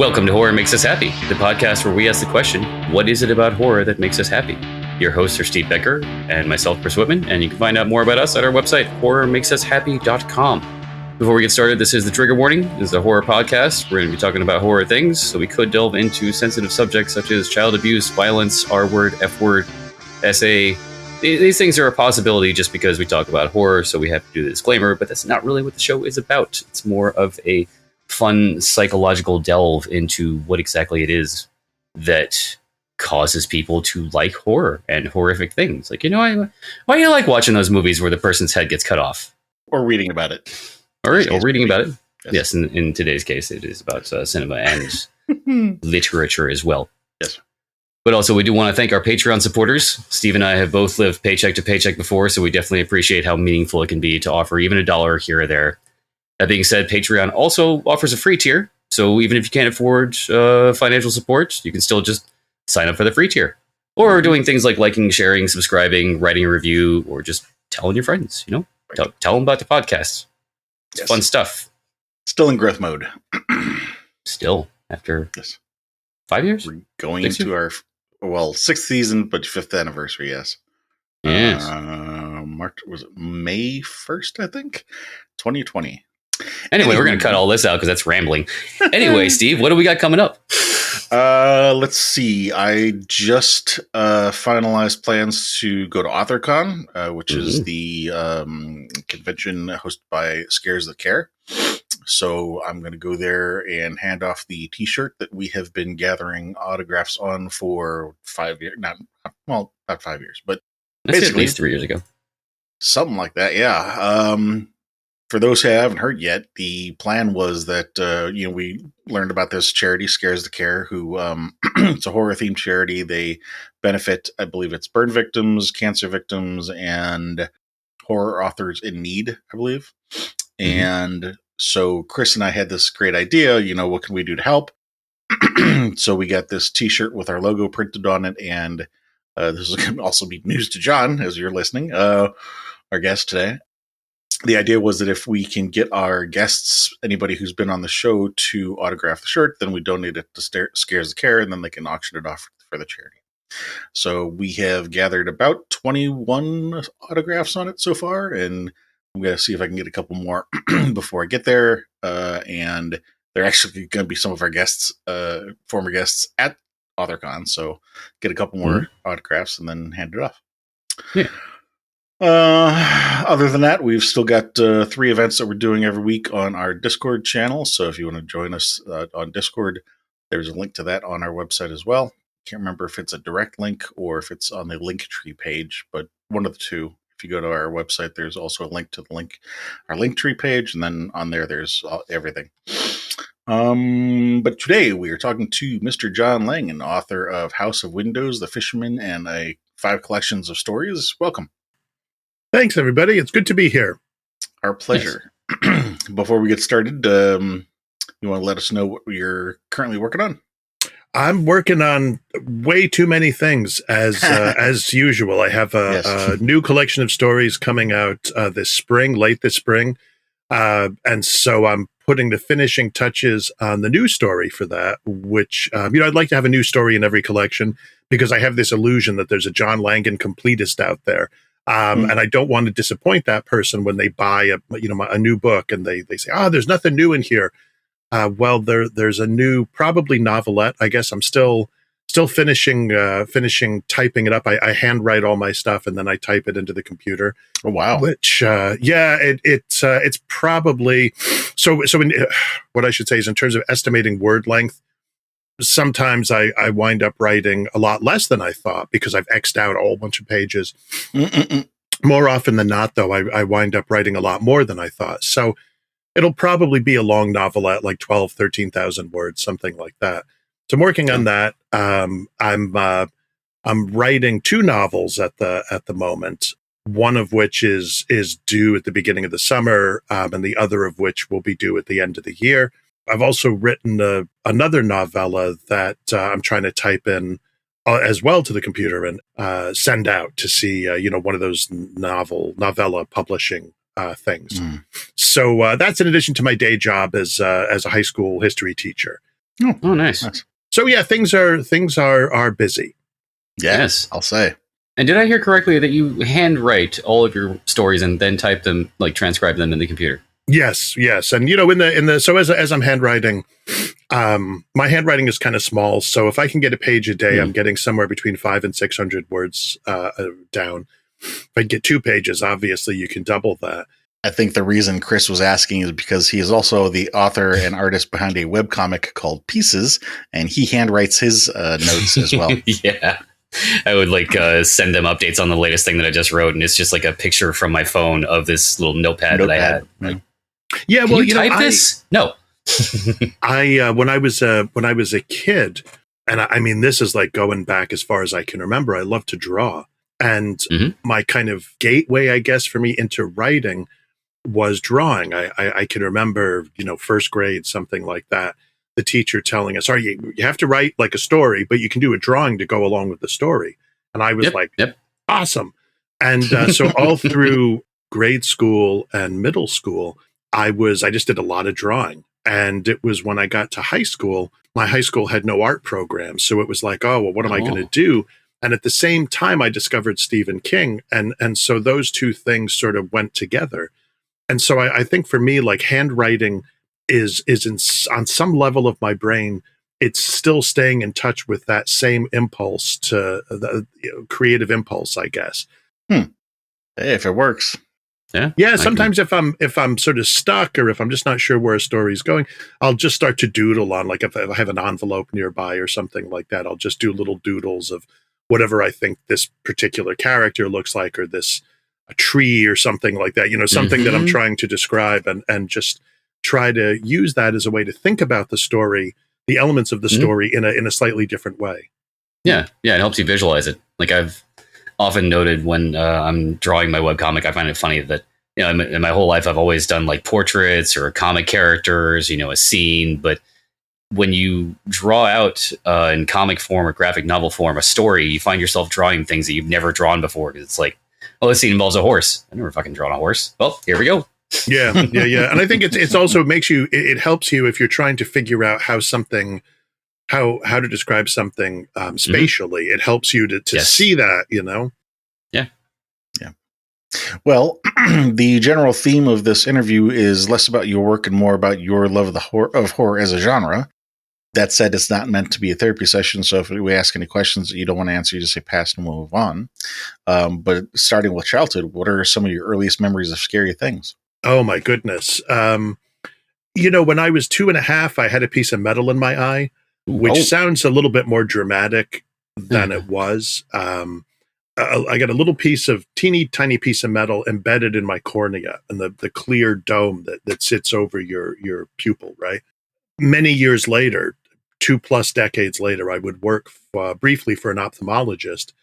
Welcome to Horror Makes Us Happy, the podcast where we ask the question, what is it about horror that makes us happy? Your hosts are Steve Becker and myself, Chris Whitman, and you can find out more about us at our website, horrormakesushappy.com. Before we get started, this is the trigger warning. This is a horror podcast. We're going to be talking about horror things, so we could delve into sensitive subjects such as child abuse, violence, R-word, F-word, SA. These things are a possibility just because we talk about horror, so we have to do the disclaimer, but that's not really what the show is about. It's more of a fun psychological delve into what exactly it is that causes people to like horror and horrific things. Like, why do you like watching those movies where the person's head gets cut off? Or reading about it. Or reading about it. Yes, in today's case, it is about cinema and literature as well. Yes. But also, we do want to thank our Patreon supporters. Steve and I have both lived paycheck to paycheck before, so we definitely appreciate how meaningful it can be to offer even $1 here or there. That being said, Patreon also offers a free tier. So even if you can't afford financial support, you can still just sign up for the free tier. Or doing things like liking, sharing, subscribing, writing a review, or just telling your friends, tell them about the podcast. It's fun stuff. Still in growth mode. Still, after 5 years? We're going into our, sixth season, but fifth anniversary, yes. Yes. March, was it May 1st, I think? 2020. Anyway, we're going to cut all this out because that's rambling. Anyway, Steve, what do we got coming up? Let's see. I just finalized plans to go to AuthorCon, which is the convention hosted by Scares the Care. So I'm going to go there and hand off the T-shirt that we have been gathering autographs on for 5 years. Not 5 years, but that's basically at least 3 years ago. Something like that, yeah. For those who haven't heard yet, the plan was that, we learned about this charity, Scares the Care, who it's a horror-themed charity. They benefit, I believe it's burn victims, cancer victims, and horror authors in need, I believe. Mm-hmm. And so Chris and I had this great idea, what can we do to help? So we got this T-shirt with our logo printed on it, and this is going to also be news to John, as you're listening, our guest today. The idea was that if we can get our guests, anybody who's been on the show, to autograph the shirt, then we donate it to Scares the Care, and then they can auction it off for the charity. So we have gathered about 21 autographs on it so far, and I'm going to see if I can get a couple more before I get there. And they're actually going to be some of our guests, former guests at AuthorCon. So get a couple more autographs and then hand it off. Yeah. Other than that, we've still got 3 events that we're doing every week on our Discord channel. So if you want to join us on Discord, there's a link to that on our website as well. Can't remember if it's a direct link or if it's on the Linktree page, but one of the two. If you go to our website, there's also a link to our Linktree page, and then on there's everything. But today we are talking to Mr. John Langan, author of House of Windows, The Fisherman, and 5 collections of stories. Welcome. Thanks, everybody. It's good to be here. Our pleasure. Nice. Before we get started, you want to let us know what you're currently working on? I'm working on way too many things, as usual. I have a new collection of stories coming out late this spring. And so I'm putting the finishing touches on the new story for that, which, I'd like to have a new story in every collection because I have this illusion that there's a John Langan completist out there. And I don't want to disappoint that person when they buy a new book and they say, there's nothing new in here. There's a new, probably novelette. I guess I'm still finishing typing it up. I handwrite all my stuff and then I type it into the computer. Oh, wow. Which, it's probably, so what I should say is in terms of estimating word length, sometimes I wind up writing a lot less than I thought because I've X'd out a whole bunch of pages. More often than not, though, I wind up writing a lot more than I thought. So it'll probably be a long novelette, like 13,000 words, something like that. So I'm working on that. I'm writing 2 novels at the moment, one of which is due at the beginning of the summer, and the other of which will be due at the end of the year. I've also written another novella that I'm trying to type in as well to the computer and send out to see, one of those novella publishing things. So that's in addition to my day job as a high school history teacher. Oh, nice. So yeah, things are busy. Yes. I'll say. And did I hear correctly that you handwrite all of your stories and then type them, like transcribe them in the computer? Yes. And in the so as I'm handwriting, my handwriting is kind of small. So if I can get a page a day, I'm getting somewhere between 500 and 600 words down. If I get 2 pages, obviously you can double that. I think the reason Chris was asking is because he is also the author and artist behind a webcomic called Pieces, and he handwrites his notes as well. Yeah. I would send them updates on the latest thing that I just wrote, and it's just like a picture from my phone of this little notepad that I had. Like, yeah, well, you type this? No. When I was a kid, and I mean, this is like going back as far as I can remember, I loved to draw. And my kind of gateway, I guess, for me into writing was drawing. I can remember, first grade, something like that. The teacher telling us, you have to write like a story, but you can do a drawing to go along with the story. And I was awesome. And so all through grade school and middle school, I just did a lot of drawing. And it was when I got to high school, my high school had no art program. So it was like, what am I going to do? And at the same time, I discovered Stephen King. And so those two things sort of went together. And so I think for me, like handwriting is on some level of my brain, it's still staying in touch with that same impulse to the creative impulse, I guess. Hey, if it works. Yeah. Sometimes if I'm sort of stuck or if I'm just not sure where a story's going, I'll just start to doodle on, like if I have an envelope nearby or something like that, I'll just do little doodles of whatever I think this particular character looks like, or a tree or something like that, something that I'm trying to describe, and just try to use that as a way to think about the story, the elements of the story in a slightly different way. Yeah. It helps you visualize it. Like I've often noted when I'm drawing my webcomic, I find it funny that, in my whole life, I've always done like portraits or comic characters, a scene. But when you draw out in comic form or graphic novel form a story, you find yourself drawing things that you've never drawn before. Because it's like, this scene involves a horse. I've never fucking drawn a horse. Well, here we go. Yeah. And I think it's also it helps you if you're trying to figure out how to describe something spatially. It helps you to see that, Yeah. Well, the general theme of this interview is less about your work and more about your love of horror as a genre. That said, it's not meant to be a therapy session, so if we ask any questions that you don't want to answer, you just say pass and we'll move on. But starting with childhood, what are some of your earliest memories of scary things? Oh, my goodness. When I was 2.5, I had a piece of metal in my eye, which sounds a little bit more dramatic than it was. I got a little teeny tiny piece of metal embedded in my cornea, and the clear dome that sits over your pupil, right? Many years later, 2+ decades later, I would work briefly for an ophthalmologist.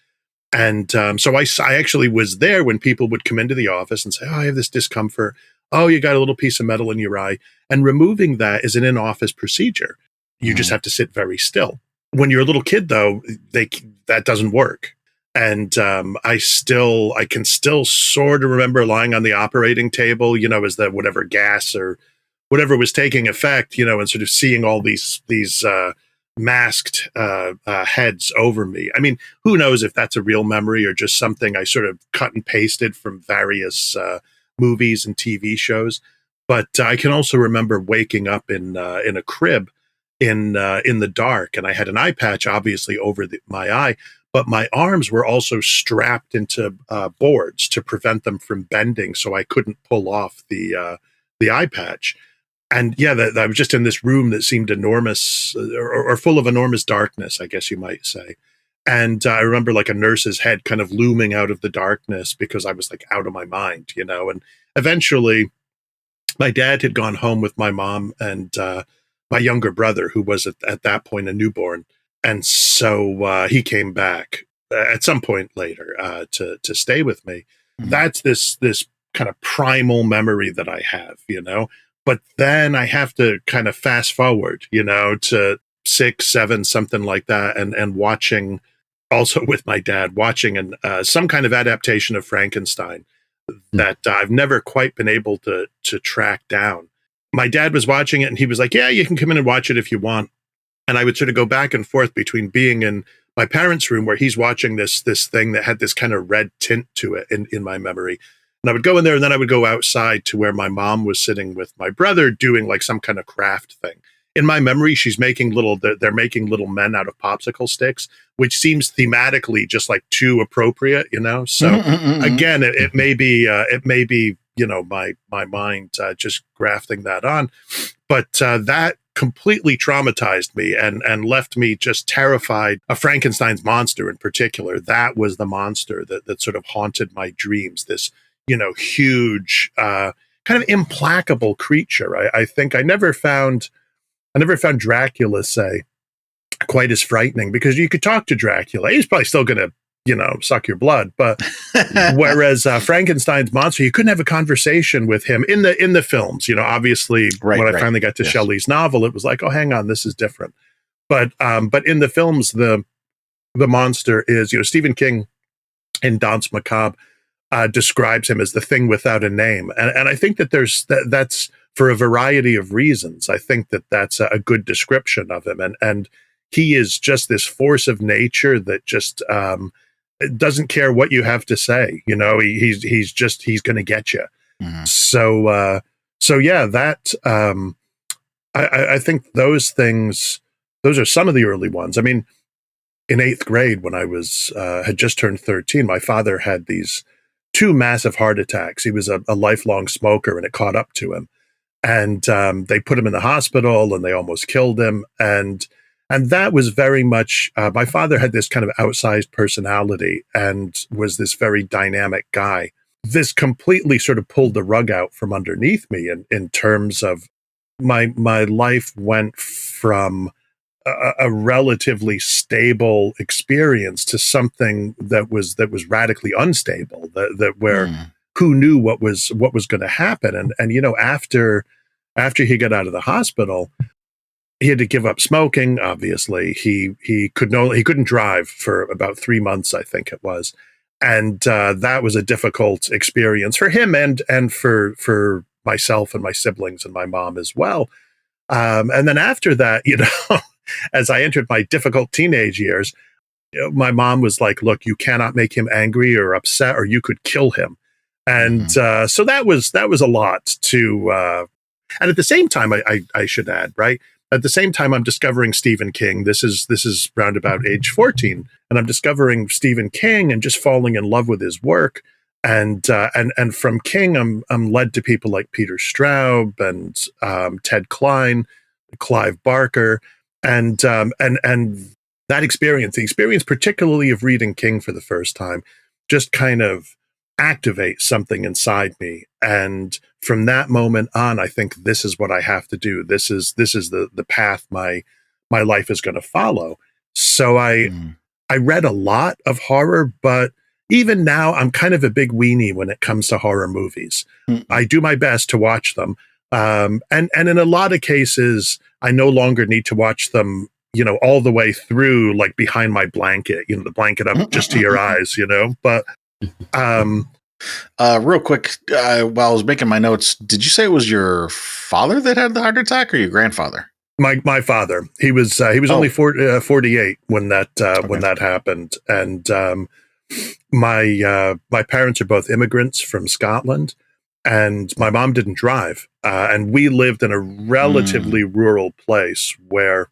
And so I actually was there when people would come into the office and say, I have this discomfort. Oh, you got a little piece of metal in your eye. And removing that is an in-office procedure. You just have to sit very still. When you're a little kid, though, that doesn't work. And I can still sort of remember lying on the operating table, as that whatever gas or whatever was taking effect, and sort of seeing all these masked heads over me. I mean, who knows if that's a real memory or just something I sort of cut and pasted from various movies and TV shows. But I can also remember waking up in a crib in the dark, and I had an eye patch obviously over my eye, but my arms were also strapped into boards to prevent them from bending, so I couldn't pull off the eye patch. And I was just in this room that seemed enormous or full of enormous darkness, I guess you might say. And I remember like a nurse's head kind of looming out of the darkness because I was like out of my mind, and eventually my dad had gone home with my mom and my younger brother, who was at that point a newborn. And so he came back at some point later to stay with me. Mm-hmm. That's this kind of primal memory that I have, But then I have to kind of fast forward, to 6, 7, something like that, and watching, also with my dad, watching some kind of adaptation of Frankenstein that I've never quite been able to track down. My dad was watching it, and he was like, "Yeah, you can come in and watch it if you want." And I would sort of go back and forth between being in my parents' room where he's watching this thing that had this kind of red tint to it in my memory. And I would go in there, and then I would go outside to where my mom was sitting with my brother doing like some kind of craft thing. In my memory, they're making little men out of popsicle sticks, which seems thematically just like too appropriate, you know? So again, it may be, you know, my mind just grafting that on, but that completely traumatized me and left me just terrified of Frankenstein's monster in particular. That was the monster that sort of haunted my dreams. This, you know, huge, kind of implacable creature. I think I never found Dracula, say, quite as frightening, because you could talk to Dracula. He's probably still going to, you know, suck your blood. But whereas Frankenstein's monster, you couldn't have a conversation with him in the films. You know, obviously, when I finally got to Shelley's novel, it was like, oh, hang on, this is different. But in the films, the monster is, you know, Stephen King in Danse Macabre describes him as the thing without a name, and I think that that's for a variety of reasons. I think that that's a good description of him, and he is just this force of nature that just doesn't care what you have to say. You know, he's going to get you. Mm-hmm. So yeah, that I think those things, those are some of the early ones. I mean, in 8th grade, when I was had just turned 13, my father had these 2 massive heart attacks. He was a lifelong smoker, and it caught up to him. And they put him in the hospital, and they almost killed him. And that was very much, my father had this kind of outsized personality and was this very dynamic guy. This completely sort of pulled the rug out from underneath me in terms of my life went from a relatively stable experience to something that was radically unstable, where who knew what was going to happen. And you know, after he got out of the hospital, he had to give up smoking. Obviously, he couldn't drive for about 3 months, I think it was, and that was a difficult experience for him and for myself and my siblings and my mom as well. And then after that, you know, as I entered my difficult teenage years, you know, my mom was like, "Look, you cannot make him angry or upset, or you could kill him." And so that was a lot to. And at the same time, I should add, right? At the same time, I'm discovering Stephen King. This is round about age 14, and I'm discovering Stephen King and just falling in love with his work. And from King, I'm led to people like Peter Straub and Ted Klein, Clive Barker, and that experience, the experience particularly of reading King for the first time, just kind of activates something inside me. And from that moment on, I think this is what I have to do. This is the path my life is going to follow. So I read a lot of horror, but even now I'm kind of a big weenie when it comes to horror movies. I do my best to watch them. And in a lot of cases, I no longer need to watch them, you know, all the way through, like behind my blanket, you know, the blanket up just to your eyes, you know, but, real quick, while I was making my notes, did you say it was your father that had the heart attack or your grandfather? My father. He was only 48 when that happened. And, my parents are both immigrants from Scotland, and my mom didn't drive. And we lived in a relatively rural place where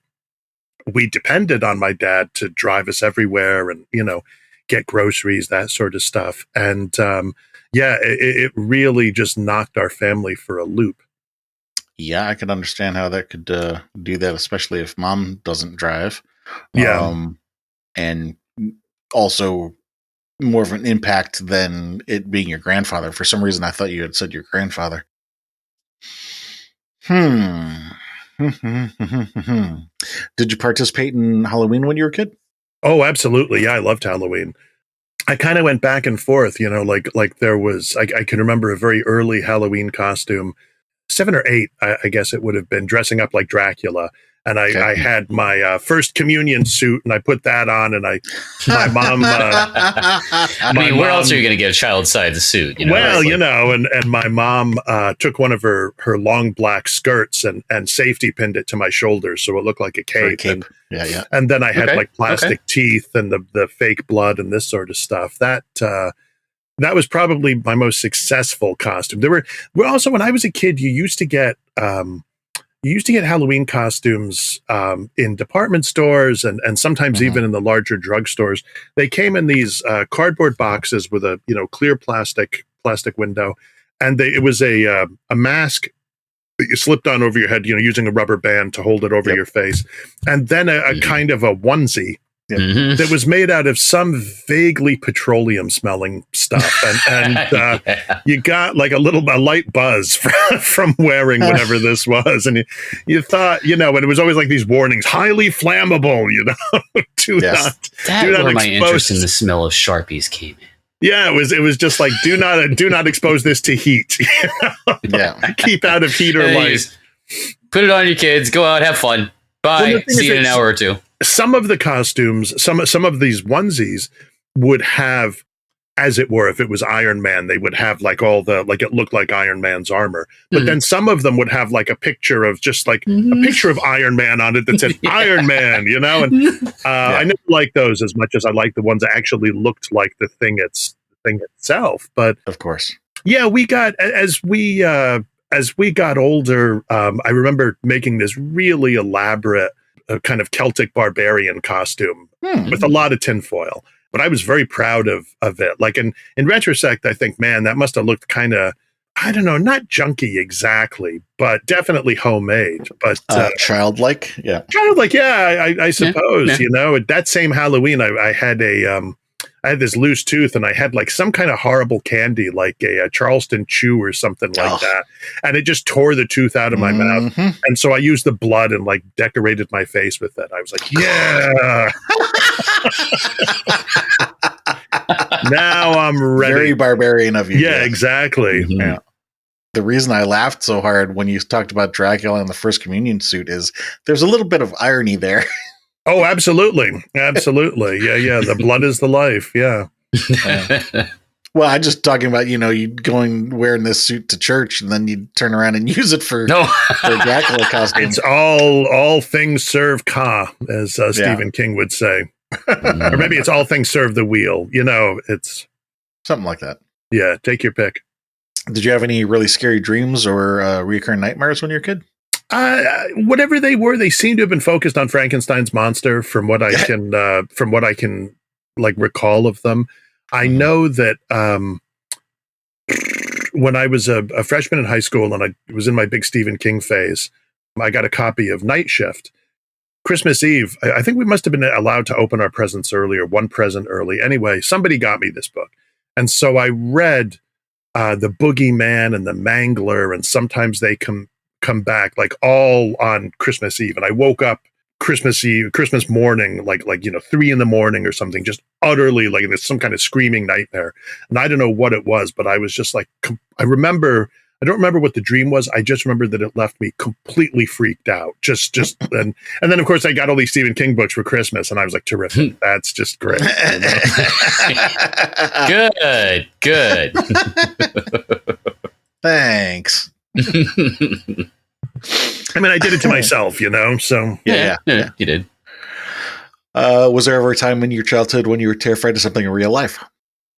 we depended on my dad to drive us everywhere and, you know, get groceries, that sort of stuff. And it really just knocked our family for a loop. Yeah, I can understand how that could do that, especially if mom doesn't drive. Yeah. And also more of an impact than it being your grandfather. For some reason, I thought you had said your grandfather. Did you participate in Halloween when you were a kid? Oh, absolutely. Yeah, I loved Halloween. I kind of went back and forth, you know, like there was, I can remember a very early Halloween costume, 7 or 8, I guess it would have been, dressing up like Dracula. And I had my first communion suit, and I put that on, and my mom. I mean, where else are you going to get a child-sized suit? Well, and my mom took one of her long black skirts and safety pinned it to my shoulders, so it looked like a cape. And then I had like plastic teeth and the fake blood and this sort of stuff. That was probably my most successful costume. There were also, when I was a kid, you used to get Halloween costumes in department stores and sometimes even in the larger drugstores. They came in these cardboard boxes with a clear plastic window, and it was a mask that you slipped on over your head, using a rubber band to hold it over your face, and then a kind of a onesie. That was made out of some vaguely petroleum smelling stuff. And you got like a light buzz from wearing whatever this was. And you thought, and it was always like these warnings, highly flammable, do not where my interest in the smell of Sharpies came in. Yeah, it was just like, do not expose this to heat. Keep out of heat or light. Put it on your kids, go out, have fun. Bye. See you in an hour or two. Some of the costumes, some of these onesies would have, as it were, if it was Iron Man, they would have like it looked like Iron Man's armor. But then some of them would have like a picture of just like a picture of Iron Man on it that said Iron Man, And I never liked those as much as I liked the ones that actually looked like the thing itself. But of course, we got as we got older. I remember making this really elaborate kind of Celtic barbarian costume with a lot of tinfoil. But I was very proud of it. Like in retrospect, I think, man, that must have looked kind of, I don't know, not junky exactly, but definitely homemade. But childlike, childlike, I suppose. That same Halloween, I had I had this loose tooth, and I had like some kind of horrible candy, like a Charleston Chew or something like that. And it just tore the tooth out of my mouth. And so I used the blood and like decorated my face with it. I was like, yeah. Now I'm ready. Very barbarian of you. Yeah, exactly. Yeah. The reason I laughed so hard when you talked about Dracula in the first communion suit is there's a little bit of irony there. Oh, absolutely. Absolutely. Yeah. The blood is the life. Yeah. Well, I'm just talking about, you going wearing this suit to church and then you turn around and use it for a Dracula costume. It's all things serve ka, as Stephen King would say. Or maybe it's all things serve the wheel. It's something like that. Yeah. Take your pick. Did you have any really scary dreams or recurring nightmares when you were a kid? Whatever they were, they seem to have been focused on Frankenstein's monster. From what I can like recall of them, I know that when I was a freshman in high school and I was in my big Stephen King phase, I got a copy of Night Shift. Christmas Eve, I think we must have been allowed to open our presents early, or one present early. Anyway, somebody got me this book, and so I read the Boogeyman and the Mangler, and sometimes they come back, like all on Christmas Eve. And I woke up Christmas morning, like 3 a.m. or something, just utterly like there's some kind of screaming nightmare. And I don't know what it was, but I was just like, I don't remember what the dream was. I just remember that it left me completely freaked out. And then of course I got all these Stephen King books for Christmas, and I was like, terrific. That's just great. Good. Thanks. I mean, I did it to myself, so. Yeah, you did. Was there ever a time in your childhood when you were terrified of something in real life?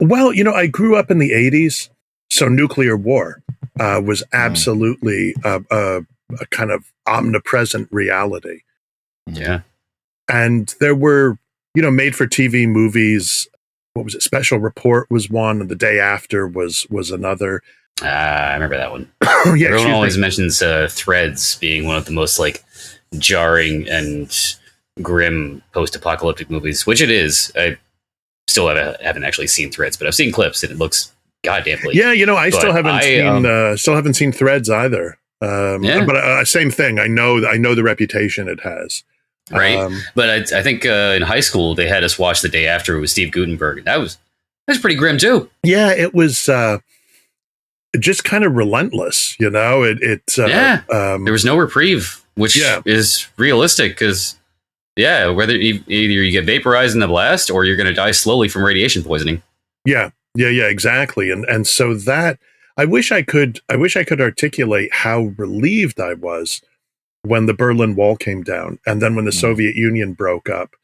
Well, I grew up in the 80s, so nuclear war was absolutely a kind of omnipresent reality. Yeah. And there were, made-for-TV movies. What was it? Special Report was one, and The Day After was another. I remember that one. Yeah, everyone always mentions Threads being one of the most like jarring and grim post-apocalyptic movies, which it is. I still haven't actually seen Threads, but I've seen clips and it looks goddamn bleak. Yeah, I still haven't seen Threads either. But same thing. I know the reputation it has. Right, but I think in high school they had us watch The Day After with Steve Guttenberg, and that was pretty grim too. Yeah, it was. Just kind of relentless, there was no reprieve which is realistic because, whether either you get vaporized in the blast or you're going to die slowly from radiation poisoning. Yeah, exactly. And so that I wish I could articulate how relieved I was when the Berlin Wall came down, and then when the Soviet Union broke up.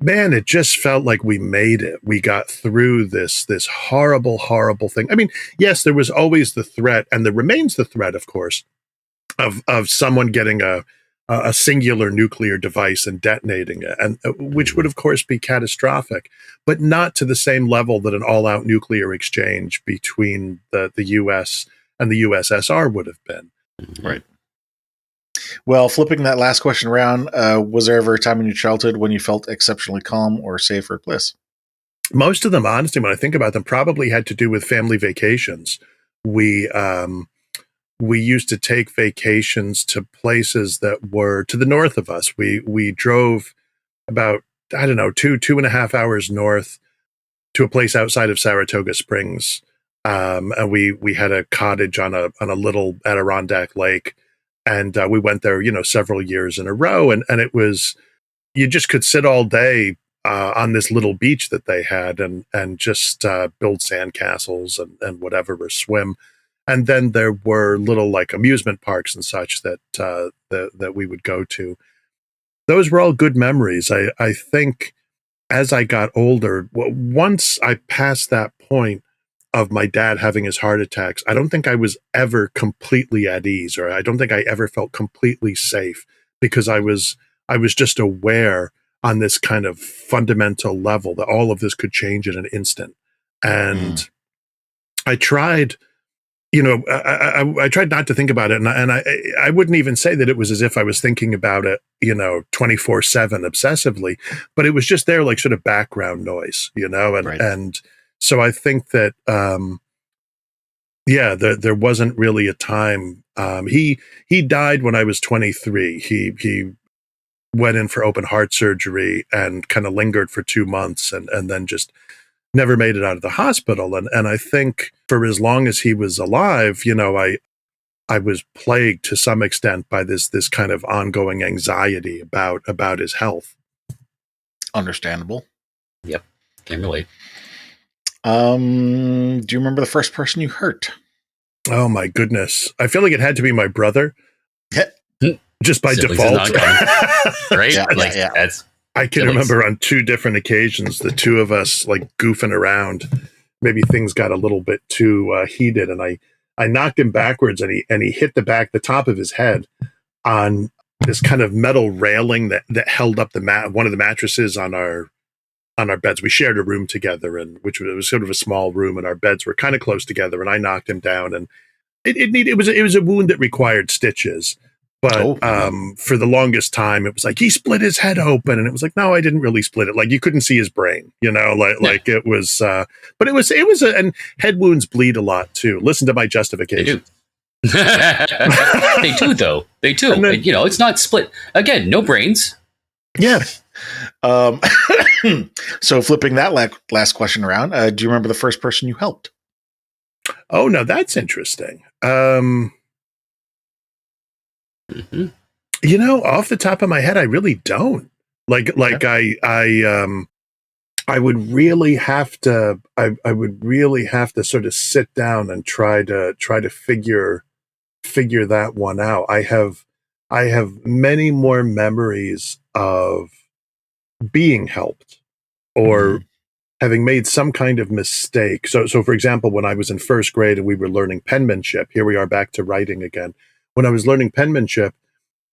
Man, it just felt like we made it. We got through this horrible, horrible thing. I mean, yes, there was always the threat, and there remains the threat, of course, of someone getting a singular nuclear device and detonating it, and which would, of course, be catastrophic, but not to the same level that an all-out nuclear exchange between the U.S. and the USSR would have been. Right. Well, flipping that last question around, was there ever a time in your childhood when you felt exceptionally calm or safe or bliss? Most of them, honestly, when I think about them, probably had to do with family vacations. We used to take vacations to places that were to the north of us. We drove about, 2.5 hours north to a place outside of Saratoga Springs. And we had a cottage on a little Adirondack lake. And we went there, several years in a row. And it was, you just could sit all day on this little beach that they had and just build sandcastles and whatever, or swim. And then there were little like amusement parks and such that we would go to. Those were all good memories. I think as I got older, once I passed that point of my dad having his heart attacks, I don't think I was ever completely at ease, or I don't think I ever felt completely safe, because I was just aware on this kind of fundamental level that all of this could change in an instant. And I tried, I tried not to think about it. And I wouldn't even say that it was as if I was thinking about it, 24/7 obsessively, but it was just there, like sort of background noise, and so I think that, there wasn't really a time. He died when I was 23. He went in for open heart surgery and kind of lingered for 2 months and then just never made it out of the hospital. And I think for as long as he was alive, I was plagued to some extent by this kind of ongoing anxiety about his health. Understandable. Yep. Can relate. Do you remember the first person you hurt? Oh my goodness. I feel like it had to be my brother. Just by Siblings default. Right? Yeah. I can remember on 2 different occasions, the 2 of us like goofing around. Maybe things got a little bit too heated, and I knocked him backwards, and he hit the top of his head on this kind of metal railing that held up one of the mattresses on our beds. We shared a room together, and which was sort of a small room, and our beds were kind of close together. And I knocked him down, and it was a wound that required stitches. But for the longest time, it was like he split his head open, and it was like, no, I didn't really split it. Like you couldn't see his brain, like it was. But it was and head wounds bleed a lot too. Listen to my justification. They do. They do, though. They do. Then, it's not split. Again, no brains. Yeah. So flipping that last question around, do you remember the first person you helped? Oh, no, that's interesting. Off the top of my head, I really don't. Okay. I would really have to. I would really have to sort of sit down and try to figure that one out. I have many more memories of being helped or having made some kind of mistake. So for example, when I was in first grade and we were learning penmanship, here we are back to writing again. When I was learning penmanship,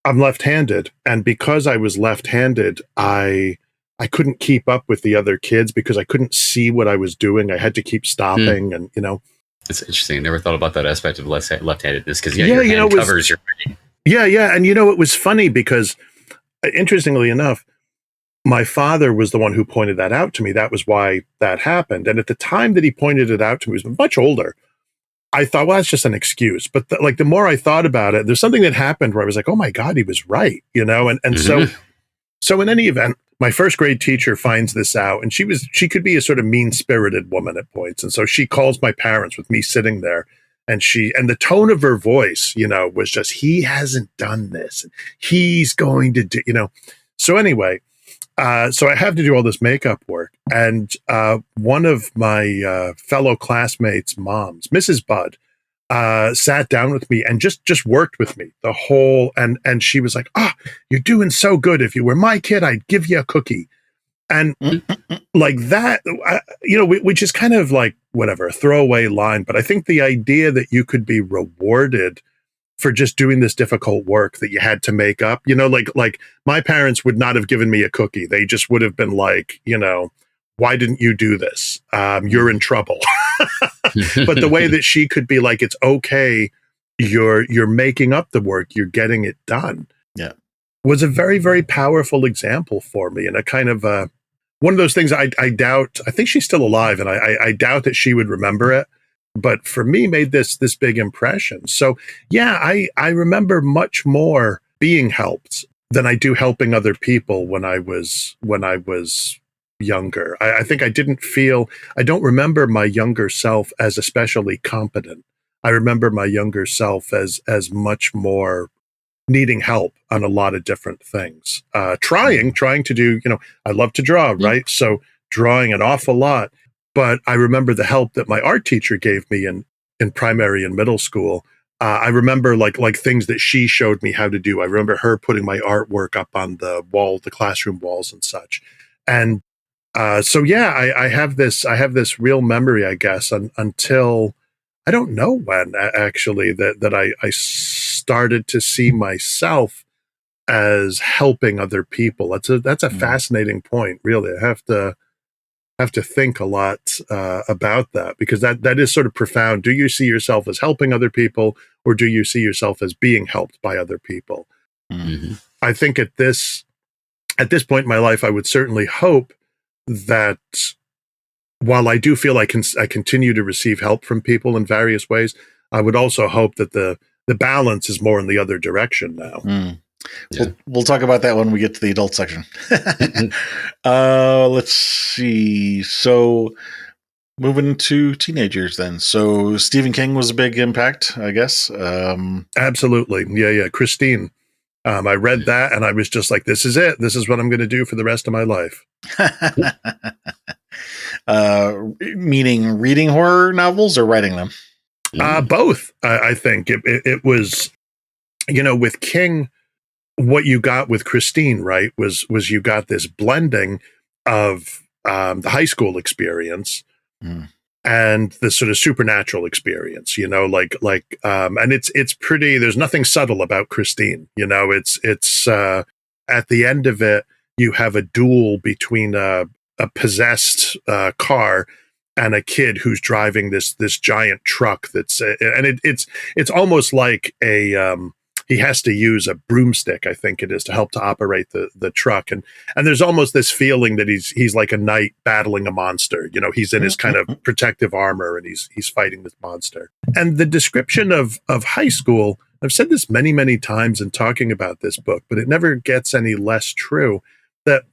I'm left-handed. And because I was left-handed, I couldn't keep up with the other kids because I couldn't see what I was doing. I had to keep stopping and, It's interesting. I never thought about that aspect of left-handedness because your hand covers your writing. Yeah. And, it was funny because, interestingly enough, my father was the one who pointed that out to me. That was why that happened. And at the time that he pointed it out to me, he was much older. I thought, well, that's just an excuse. But the more I thought about it, there's something that happened where I was like, oh my God, he was right, And so in any event, my first grade teacher finds this out, and she could be a sort of mean-spirited woman at points. And so she calls my parents with me sitting there, and the tone of her voice, was just, he hasn't done this. He's going to do, So anyway, so I have to do all this makeup work. And one of my fellow classmates' moms, Mrs. Budd, sat down with me and just worked with me the whole, and she was like, you're doing so good. If you were my kid, I'd give you a cookie. And like that, which is kind of like, whatever, a throwaway line. But I think the idea that you could be rewarded for just doing this difficult work that you had to make up, like my parents would not have given me a cookie. They just would have been like, why didn't you do this? You're in trouble. But the way that she could be like, it's okay, you're making up the work, you're getting it done. Yeah. Was a very, very powerful example for me. And a kind of one of those things I doubt, I think she's still alive, and I doubt that she would remember it. But for me, made this big impression. So yeah, I remember much more being helped than I do helping other people when I was younger. I think I don't remember my younger self as especially competent. I remember my younger self as much more needing help on a lot of different things. Trying to do, I love to draw, right? So drawing an awful lot. But I remember the help that my art teacher gave me in primary and middle school. I remember like things that she showed me how to do. I remember her putting my artwork up on the wall, the classroom walls and such. And so yeah, I have this real memory, I guess, until I don't know when actually that I started to see myself as helping other people. That's a fascinating point, really. I have to think a lot about that, because that is sort of profound. Do you see yourself as helping other people, or do you see yourself as being helped by other people? Mm-hmm. I think at this point in my life, I would certainly hope that while I do feel I continue to receive help from people in various ways, I would also hope that the balance is more in the other direction now. Mm. Yeah. We'll talk about that when we get to the adult section. Let's see. So moving to teenagers then. So Stephen King was a big impact, I guess. Absolutely. Yeah. Christine. I read that and I was just like, this is it. This is what I'm going to do for the rest of my life. Meaning reading horror novels or writing them? Both. I think it was, with King, what you got with Christine, right, was you got this blending of the high school experience and the sort of supernatural experience, and it's pretty, there's nothing subtle about Christine, it's at the end of it, you have a duel between a possessed car and a kid who's driving this giant truck that's and it's almost like he has to use a broomstick, I think it is, to help to operate the truck. And there's almost this feeling that he's like a knight battling a monster. He's in his kind of protective armor and he's fighting this monster. And the description of high school, I've said this many, many times in talking about this book, but it never gets any less true, that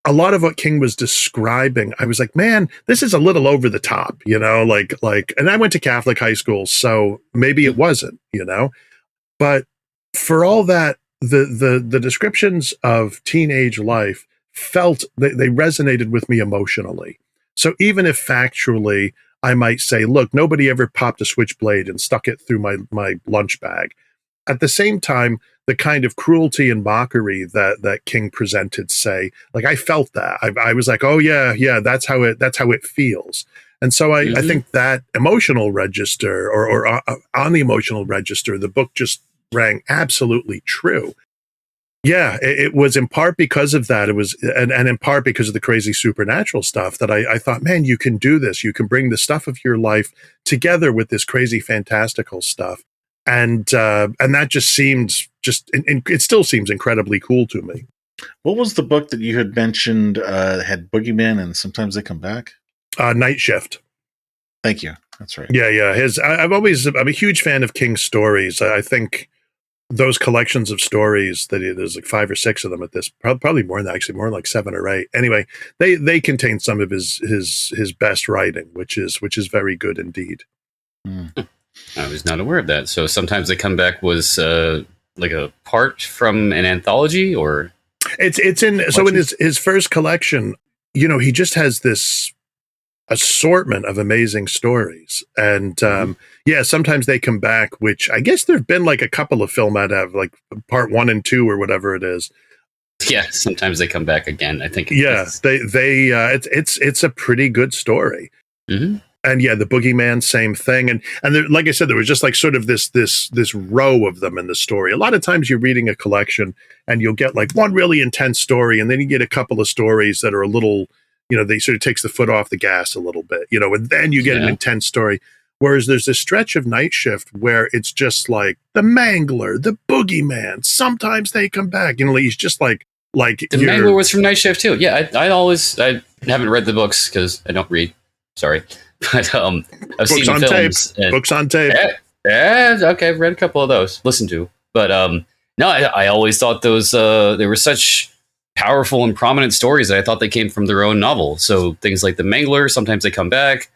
a lot of what King was describing, I was like, man, this is a little over the top, and I went to Catholic high school, so maybe it wasn't, but for all that, the descriptions of teenage life felt they resonated with me emotionally. So even if factually I might say, look, nobody ever popped a switchblade and stuck it through my lunch bag. At the same time, the kind of cruelty and mockery that King presented, say, like, I felt that. I was like, oh yeah, that's how it feels. And so I think that emotional register or on the emotional register, the book just rang absolutely true. Yeah, it was in part because of that. It was, and in part because of the crazy supernatural stuff that I thought, man, you can do this. You can bring the stuff of your life together with this crazy fantastical stuff. And that just seems it still seems incredibly cool to me. What was the book that you had mentioned had boogeyman and sometimes they come back? Night Shift. Thank you. That's right. Yeah. I'm a huge fan of King's stories. I think those collections of stories there's like 5 or 6 of them at this, probably more than that, actually more like 7 or 8. Anyway, they contain some of his best writing, which is very good indeed. I was not aware of that. So sometimes they come back was like a part from an anthology, or it's in so in his first collection, he just has this assortment of amazing stories, and sometimes they come back, which I guess there've been like a couple of film have like part 1 and 2 or whatever it is. Yeah, sometimes they come back again. I think. Yeah, it's a pretty good story. Mm-hmm. And yeah, the Boogeyman, same thing. And there, like I said, there was just like sort of this row of them in the story. A lot of times you're reading a collection and you'll get like one really intense story, and then you get a couple of stories that are a little, they sort of takes the foot off the gas a little bit, and then you get an intense story. Whereas there's this stretch of Night Shift where it's just like the Mangler, the Boogeyman. Sometimes they come back. He's just like the Mangler was from Night Shift too. Yeah, I haven't read the books because I don't read. Sorry. But I've seen the films. Books on tape. Yeah, okay, I've read a couple of those. Listened to. But no, I always thought those they were such powerful and prominent stories that I thought they came from their own novel. So things like the Mangler, sometimes they come back.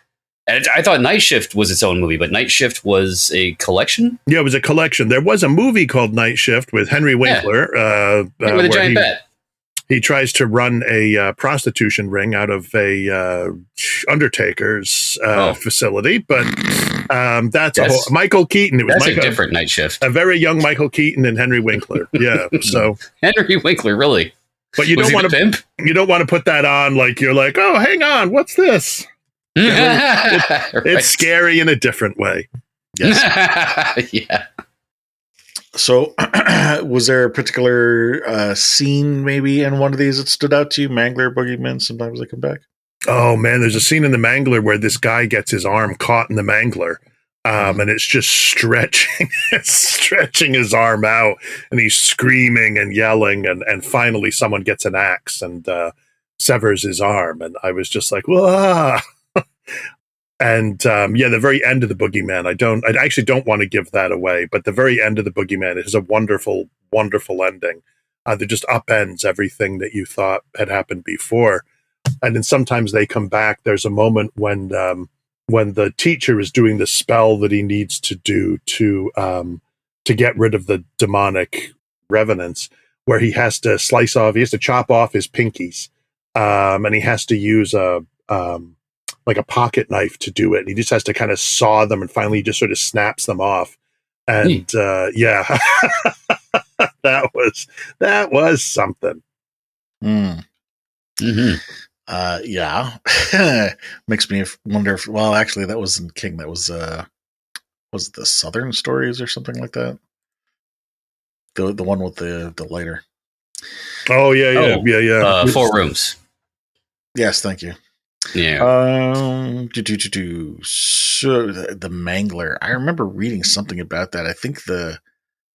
And I thought Night Shift was its own movie, but Night Shift was a collection? Yeah, it was a collection. There was a movie called Night Shift with Henry Winkler. With a giant bat. He tries to run a prostitution ring out of a undertaker's facility, but that's Michael Keaton. It was a different Night Shift. A very young Michael Keaton and Henry Winkler. Yeah, so Henry Winkler, really. But you don't want to put that on like you're like, oh, hang on, what's this? It's scary in a different way. Yes. Yeah. So, was there a particular scene maybe in one of these that stood out to you? Mangler, Boogeyman, sometimes they come back. Oh man, there's a scene in the Mangler where this guy gets his arm caught in the Mangler, and it's just stretching his arm out, and he's screaming and yelling, and finally someone gets an axe and severs his arm, and I was just like, whoa. And the very end of the Boogeyman, I actually don't want to give that away, but the very end of the Boogeyman is a wonderful, wonderful ending that just upends everything that you thought had happened before. And then sometimes they come back. There's a moment when the teacher is doing the spell that he needs to do to get rid of the demonic revenants, where he has to chop off his pinkies, and he has to use like a pocket knife to do it. And he just has to kind of saw them, and finally he just sort of snaps them off. And that was something. Mm. Mm-hmm. Makes me wonder if, well, actually that wasn't King. That was it the Southern Stories or something like that? The one with the lighter. Oh yeah. 4 Rooms. Yes, thank you. Yeah. So the Mangler. I remember reading something about that. I think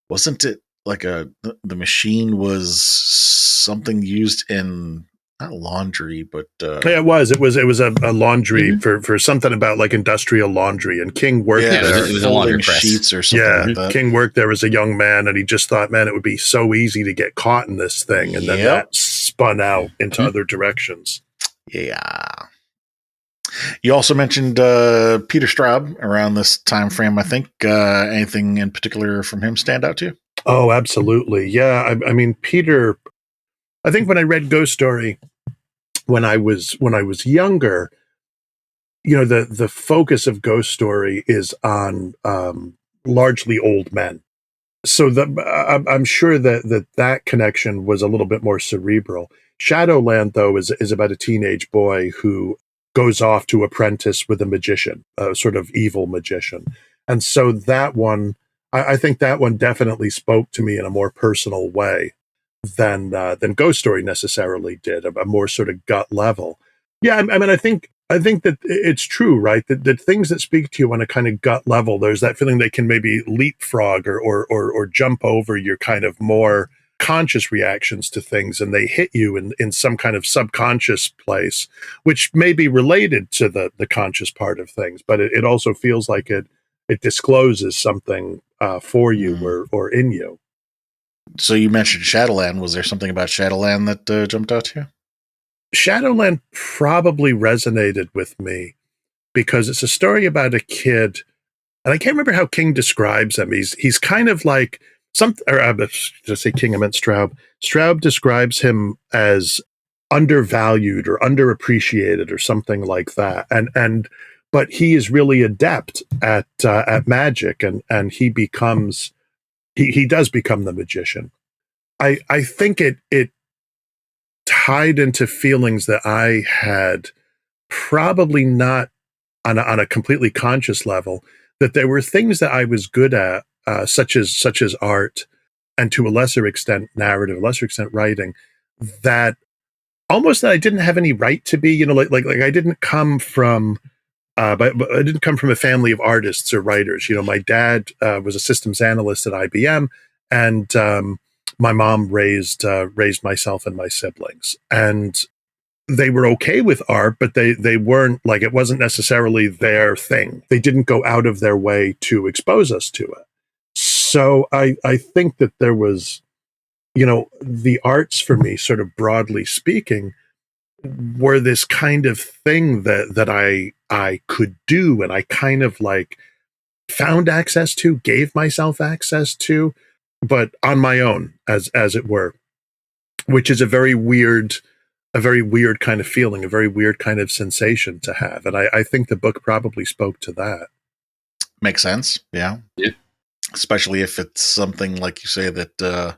wasn't it like the machine was something used in not laundry, but it was a laundry for something about like industrial laundry, and King worked there. It was a laundry press. Sheets or something like that. King worked there as a young man, and he just thought, man, it would be so easy to get caught in this thing, and then that spun out into other directions. Yeah. You also mentioned Peter Straub around this time frame, I think. Anything in particular from him stand out to you? Oh, absolutely. Yeah. I mean, Peter, I think when I read Ghost Story when I was younger, the focus of Ghost Story is on largely old men. So I'm sure that connection was a little bit more cerebral. Shadowland, though, is about a teenage boy who goes off to apprentice with a magician, a sort of evil magician. And so that one, I think that one definitely spoke to me in a more personal way than Ghost Story necessarily did, a more sort of gut level. Yeah, I mean, I think that it's true, right? That things that speak to you on a kind of gut level, there's that feeling they can maybe leapfrog or jump over your kind of more conscious reactions to things, and they hit you in some kind of subconscious place, which may be related to the conscious part of things, but it also feels like it discloses something for you or in you. So you mentioned Shadowland. Was there something about Shadowland that jumped out to you? Shadowland probably resonated with me because it's a story about a kid and I can't remember how King describes him. He's kind of like did I say King? I meant Straub. Straub describes him as undervalued or underappreciated or something like that. But he is really adept at magic, and he does become the magician. I think it tied into feelings that I had, probably not on a completely conscious level, that there were things that I was good at, such as art, and to a lesser extent narrative, a lesser extent writing, that almost that I didn't have any right to be. Like I didn't come from. But I didn't come from a family of artists or writers. My dad was a systems analyst at IBM, and my mom raised myself and my siblings. And they were okay with art, but they weren't, like, it wasn't necessarily their thing. They didn't go out of their way to expose us to it. So I think that there was, the arts for me, sort of broadly speaking, were this kind of thing that I could do, and I kind of like found access to, gave myself access to, but on my own, as it were, which is a very weird kind of feeling, a very weird kind of sensation to have. And I think the book probably spoke to that. Makes sense. Yeah. Especially if it's something, like you say, that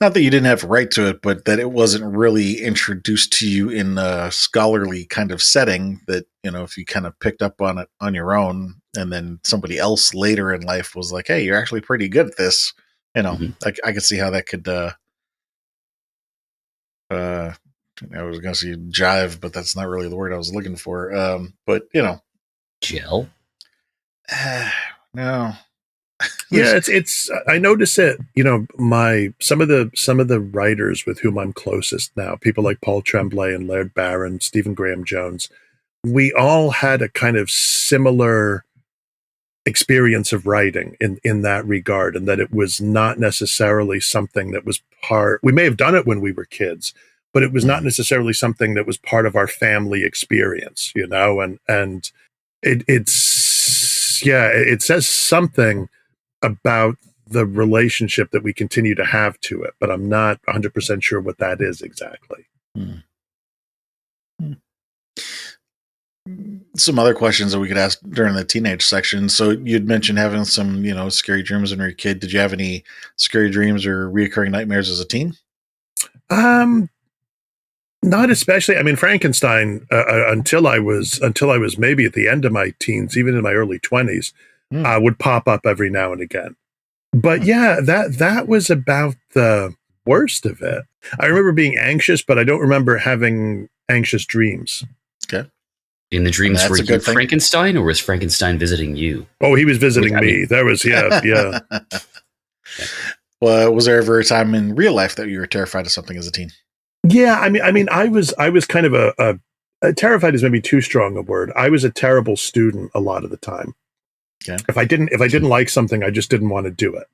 not that you didn't have a right to it, but that it wasn't really introduced to you in a scholarly kind of setting, that, if you kind of picked up on it on your own, and then somebody else later in life was like, hey, you're actually pretty good at this. I could see how that could, I was going to say jive, but that's not really the word I was looking for. But gel. No. Yeah, it's. I notice it. Some of the writers with whom I'm closest now, people like Paul Tremblay and Laird Barron, Stephen Graham Jones, we all had a kind of similar experience of writing in that regard, and that it was not necessarily something that was part. We may have done it when we were kids, but it was not necessarily something that was part of our family experience. And it says something about the relationship that we continue to have to it, but I'm not 100% sure what that is exactly. Some other questions that we could ask during the teenage section. So you'd mentioned having some, scary dreams when you were a kid. Did you have any scary dreams or reoccurring nightmares as a teen? Not especially. I mean, Frankenstein, until I was maybe at the end of my teens, even in my early 20s, would pop up every now and again. But yeah, that was about the worst of it. I remember being anxious, but I don't remember having anxious dreams. Okay. In the dreams, were you Frankenstein, or was Frankenstein visiting you? Oh, he was visiting me. That was, yeah. Well, was there ever a time in real life that you were terrified of something as a teen? Yeah, I mean, I was kind of a terrified is maybe too strong a word. I was a terrible student a lot of the time. Okay. If I didn't like something, I just didn't want to do it.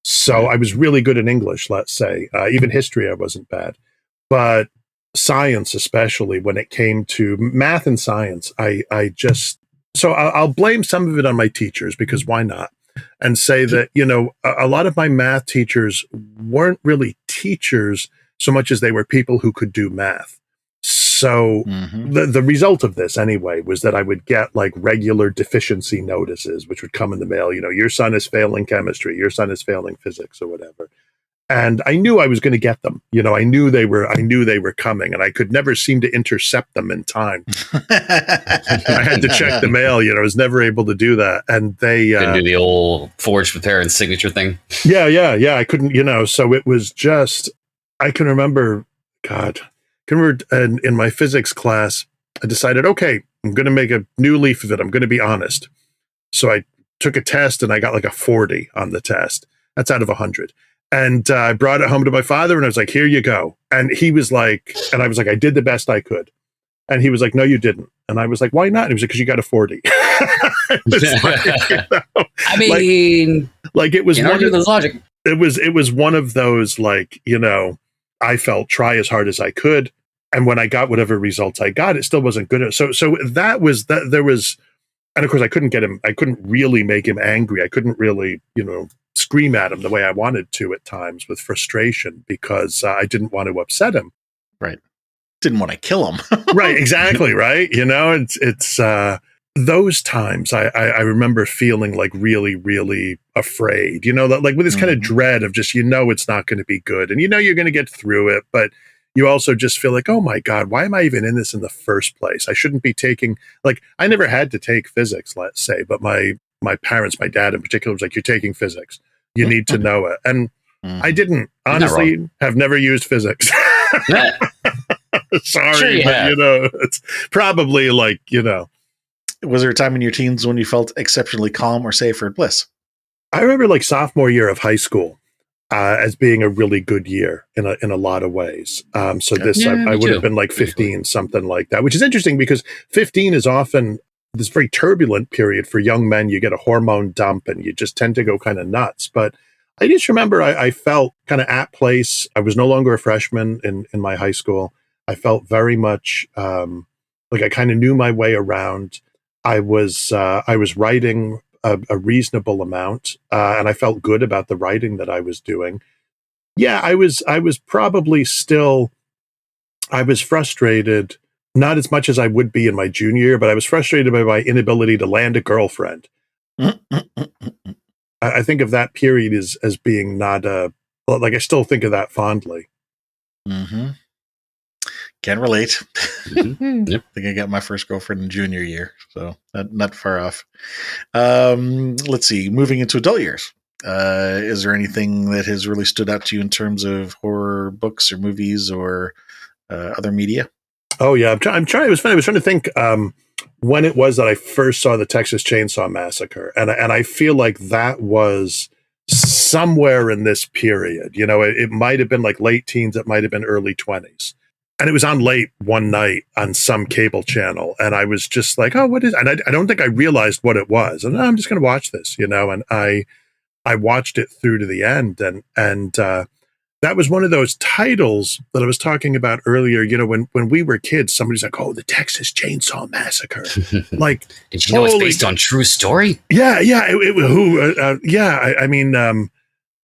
So I was really good in English, let's say. Even history, I wasn't bad. But science, especially when it came to math and science, I'll blame some of it on my teachers, because why not? And say that, a lot of my math teachers weren't really teachers so much as they were people who could do math. So the result of this, anyway, was that I would get like regular deficiency notices, which would come in the mail. Your son is failing chemistry, your son is failing physics, or whatever. And I knew I was going to get them. I knew they were coming, and I could never seem to intercept them in time. I had to check the mail. I was never able to do that. And they couldn't do the old forged with parents' signature thing. Yeah. I couldn't. So it was just. I can remember. God. In my physics class, I decided, okay, I'm going to make a new leaf of it. I'm going to be honest. So I took a test, and I got like a 40 on the test. That's out of 100. And I brought it home to my father, and I was like, here you go. And he was like, and I was like, I did the best I could. And he was like, no, you didn't. And I was like, why not? And he was like, because you got a 40. I mean, like it was one of those logic. It was one of those, like, I felt try as hard as I could. And when I got whatever results I got, it still wasn't good. So that was that. There was And of course, I couldn't really make him angry. I couldn't really, scream at him the way I wanted to at times with frustration because I didn't want to upset him. Right. Didn't want to kill him. Right. Exactly. Right. It's those times I remember feeling like really, really afraid, that like with this kind of dread of just, it's not going to be good. And, you're going to get through it. But you also just feel like, oh my God, why am I even in this in the first place? I shouldn't be taking, like, I never had to take physics, let's say, but my parents, my dad in particular, was like, you're taking physics. You need to know it. And I didn't, honestly, have never used physics. Sorry, sure but it's probably like, Was there a time in your teens when you felt exceptionally calm or safe or at bliss? I remember like sophomore year of high school as being a really good year in a lot of ways. I would have been like 15, something like that, which is interesting because 15 is often this very turbulent period for young men. You get a hormone dump and you just tend to go kind of nuts. But I just remember I felt kind of at place. I was no longer a freshman in my high school. I felt very much like I kind of knew my way around. I was writing a reasonable amount, and I felt good about the writing that I was doing. Yeah, I was probably still, I was frustrated, not as much as I would be in my junior year, but I was frustrated by my inability to land a girlfriend. I think of that period as being not I still think of that fondly. Mm-hmm. Can relate. Mm-hmm. Yep. I think I got my first girlfriend in junior year, so not far off. Let's see. Moving into adult years, is there anything that has really stood out to you in terms of horror books or movies or other media? Oh yeah, I'm trying. It was funny. I was trying to think when it was that I first saw the Texas Chainsaw Massacre, and I feel like that was somewhere in this period. It might have been like late teens. It might have been early 20s. And it was on late one night on some cable channel. And I was just like, oh, what is, and I don't think I realized what it was. And I'm just going to watch this, and I watched it through to the end. And that was one of those titles that I was talking about earlier. When we were kids, somebody's like, oh, the Texas Chainsaw Massacre. Like, did you know it's based on true story? Yeah. I mean,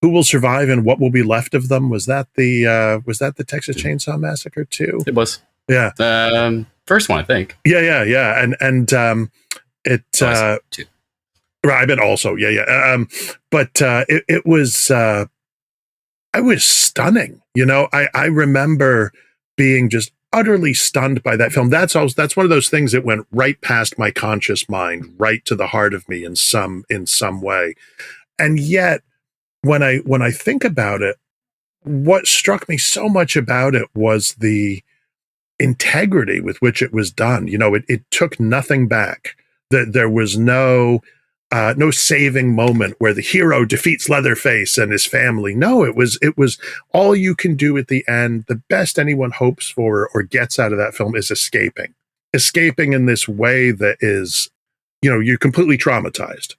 Who Will Survive and What Will Be Left of Them? Was that the Texas Chainsaw Massacre too? It was. Yeah. First one, I think. Yeah. And it too. Right, I bet also. Yeah. But it was I was stunning. I remember being just utterly stunned by that film. That's one of those things that went right past my conscious mind, right to the heart of me in some way. And yet when I think about it, what struck me so much about it was the integrity with which it was done. It took nothing back. There was no saving moment where the hero defeats Leatherface and his family. No, it was all you can do at the end. The best anyone hopes for or gets out of that film is escaping in this way that is, you're completely traumatized.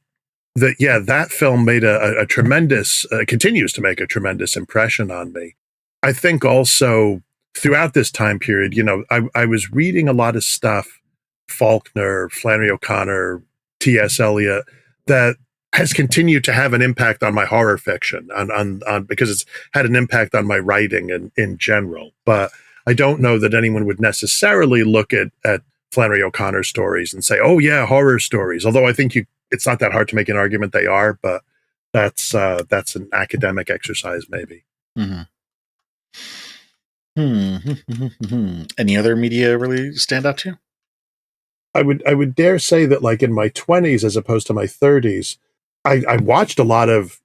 That film made a tremendous, continues to make a tremendous impression on me. I think also throughout this time period, I was reading a lot of stuff, Faulkner, Flannery O'Connor, T.S. Eliot, that has continued to have an impact on my horror fiction, on because it's had an impact on my writing in general. But I don't know that anyone would necessarily look at Flannery O'Connor stories and say, oh yeah, horror stories. Although I think it's not that hard to make an argument they are, but that's an academic exercise maybe. Mm-hmm. Any other media really stand out to you? I would dare say that like in my 20s as opposed to my 30s, I watched a lot of,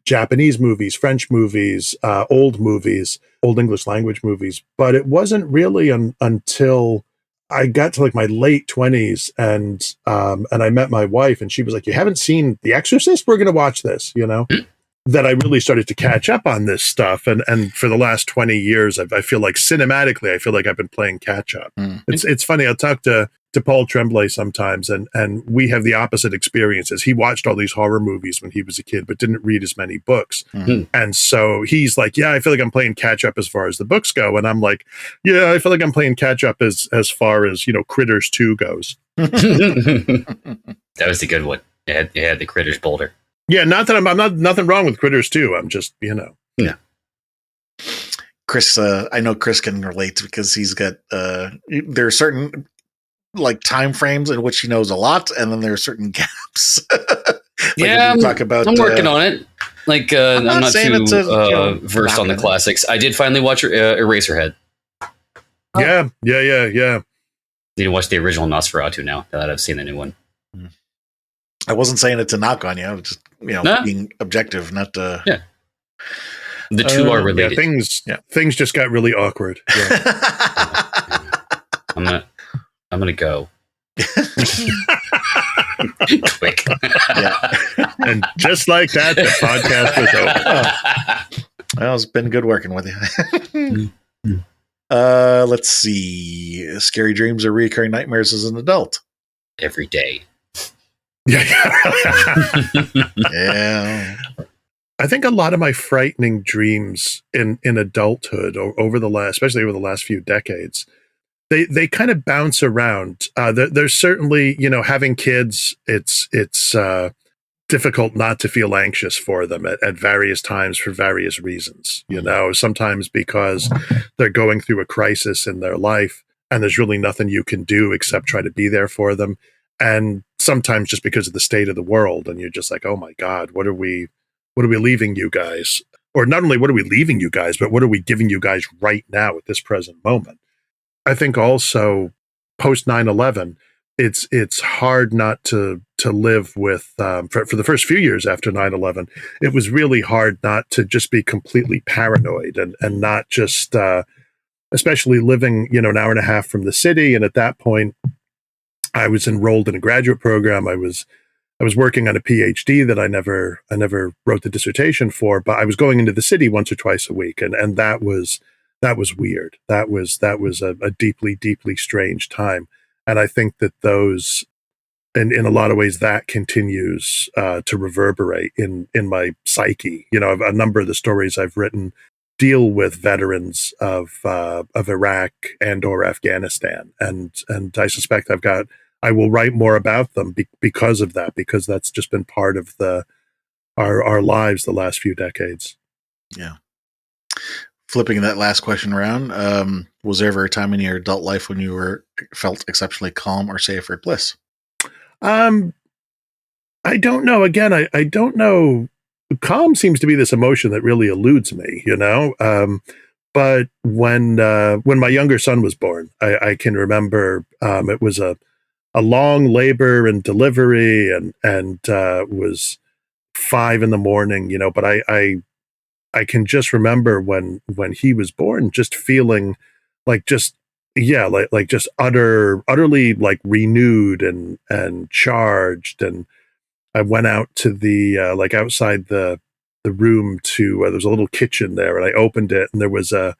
Japanese movies, French movies, old English language movies, but it wasn't really until I got to like my late 20s and I met my wife and she was like, you haven't seen The Exorcist? We're going to watch this, that I really started to catch up on this stuff. And for the last 20 years, I feel like cinematically, I feel like I've been playing catch up. It's funny. I'll talk to to Paul Tremblay sometimes, and we have the opposite experiences. He watched all these horror movies when he was a kid, but didn't read as many books. Mhm. And so he's like, yeah, I feel like I'm playing catch up as far as the books go. And I'm like, yeah, I feel like I'm playing catch up as far as, Critters 2 goes. That was the good one. It had the Critters boulder. Yeah, not that I'm not nothing wrong with Critters 2. I'm just, Yeah. Chris, I know Chris can relate because he's got there are certain like time frames in which he knows a lot, and then there are certain gaps. Yeah, talk about. I'm working on it. Like I'm not saying too versed on the classics. I did finally watch Eraserhead. Yeah. Need to watch the original Nosferatu now that I've seen the new one. I wasn't saying it to knock on you. I was just being objective, not. Yeah. The two are related. Things just got really awkward. Yeah. I'm gonna go. Quick. Yeah. And just like that, the podcast was over. Well, it's been good working with you. Let's see. Scary dreams or recurring nightmares as an adult? Every day. Yeah. Yeah. I think a lot of my frightening dreams in adulthood, or especially over the last few decades, they kind of bounce around. There's certainly, having kids, it's difficult not to feel anxious for them at various times for various reasons. Sometimes because they're going through a crisis in their life and there's really nothing you can do except try to be there for them. And sometimes just because of the state of the world, and you're just like, oh my God, what are we leaving you guys? Or not only what are we leaving you guys, but what are we giving you guys right now at this present moment? I think also post 9/11, it's hard not to live with, for the first few years after 9/11, it was really hard not to just be completely paranoid and not just, especially living, an hour and a half from the city. And at that point, I was enrolled in a graduate program. I was working on a PhD that I never wrote the dissertation for, but I was going into the city once or twice a week. And that was weird. That was a deeply, deeply strange time. And I think that those, in a lot of ways, that continues to reverberate in my psyche. A number of the stories I've written deal with veterans of Iraq and or Afghanistan. And I suspect I will write more about them because of that, because that's just been part of our lives the last few decades. Yeah. Flipping that last question around, was there ever a time in your adult life when you felt exceptionally calm or safe or bliss? I don't know. Again, I don't know. Calm seems to be this emotion that really eludes me, but when my younger son was born, I can remember it was a long labor and delivery and was 5 a.m, but I can just remember when he was born, just feeling like just utterly like renewed and charged. And I went out to the outside the room to there was a little kitchen there, and I opened it, and there was a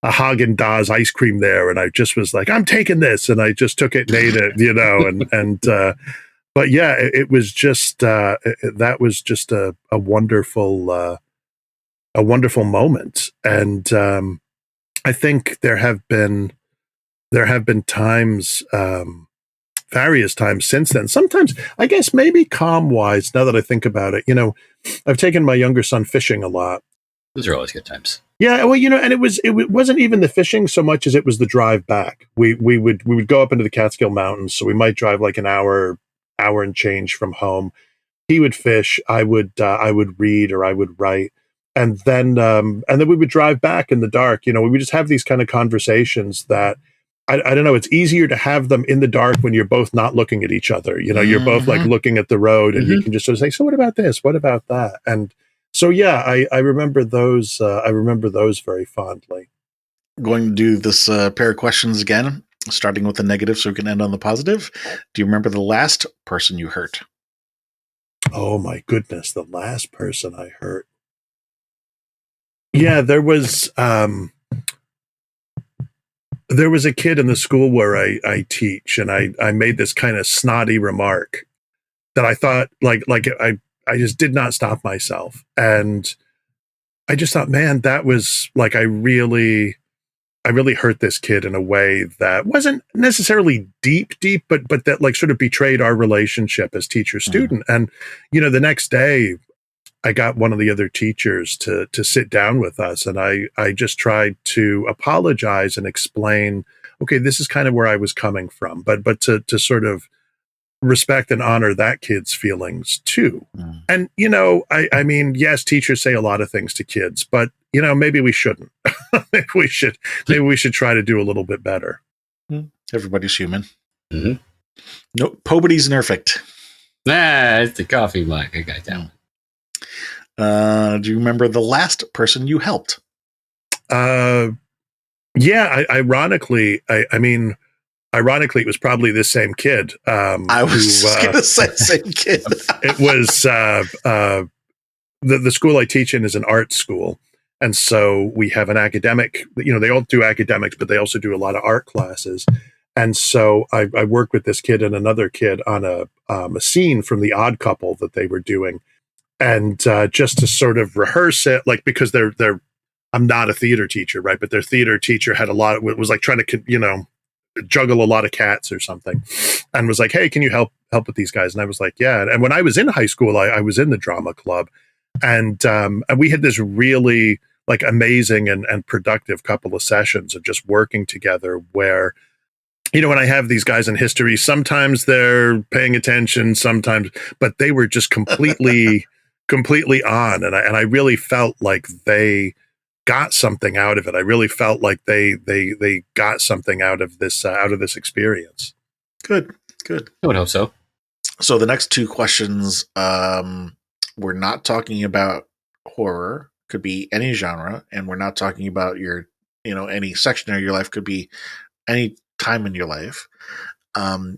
Haagen-Dazs ice cream there, and I just was like, I'm taking this, and I just took it and ate it, and but yeah, it was just that was just a wonderful moment. And I think there have been times, various times since then. Sometimes, I guess maybe calm wise, now that I think about it, I've taken my younger son fishing a lot. Those are always good times. Yeah, well, and it wasn't even the fishing so much as it was the drive back. We would go up into the Catskill Mountains, so we might drive like an hour and change from home. He would fish, I would read, or I would write. And then we would drive back in the dark. We would just have these kind of conversations that I don't know. It's easier to have them in the dark when you're both not looking at each other. You're both like looking at the road, and you can just sort of say, "So what about this? What about that?" And so yeah, I remember those. I remember those very fondly. Going to do this pair of questions again, starting with the negative, so we can end on the positive. Do you remember the last person you hurt? Oh my goodness, the last person I hurt. Yeah, there was there was a kid in the school where I teach, and I made this kind of snotty remark that I thought I just did not stop myself. And I just thought, man, that was like, I really hurt this kid in a way that wasn't necessarily deep, but that like sort of betrayed our relationship as teacher student. And, the next day I got one of the other teachers to sit down with us. And I just tried to apologize and explain, okay, this is kind of where I was coming from, but to sort of respect and honor that kid's feelings too. And, I mean, yes, teachers say a lot of things to kids, but maybe we shouldn't. maybe we should try to do a little bit better. Everybody's human. Mm-hmm. No, nobody's perfect. Nah, it's the coffee mug. I got that one. Do you remember the last person you helped? Yeah, ironically, Ironically, it was probably this same kid. I was going to say same kid. It was the school I teach in is an art school. And so we have an academic, they all do academics, but they also do a lot of art classes. And so I worked with this kid and another kid on a scene from The Odd Couple that they were doing. And just to sort of rehearse it, like, because I'm not a theater teacher, right? But their theater teacher had it was like trying to, juggle a lot of cats or something, and was like, hey, can you help with these guys? And I was like, yeah. And when I was in high school, I was in the drama club, and we had this really like amazing and productive couple of sessions of just working together where, when I have these guys in history, sometimes they're paying attention, sometimes, but they were just completely on. And I really felt like they got something out of it. I really felt like they got something out of this experience. Good. I would hope so. So the next two questions, we're not talking about horror, could be any genre, and we're not talking about your, any section of your life, could be any time in your life.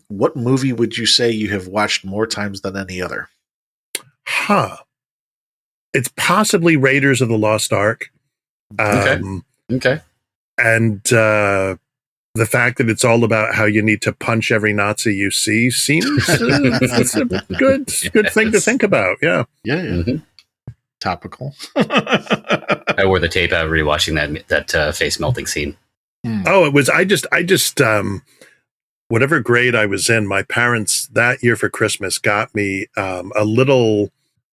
What movie would you say you have watched more times than any other? It's possibly Raiders of the Lost Ark. Okay. And the fact that it's all about how you need to punch every Nazi you see seems it's a good thing to think about. Yeah. Mm-hmm. Topical. I wore the tape out rewatching that face melting scene. Oh, it was. I just whatever grade I was in, my parents that year for Christmas got me a little,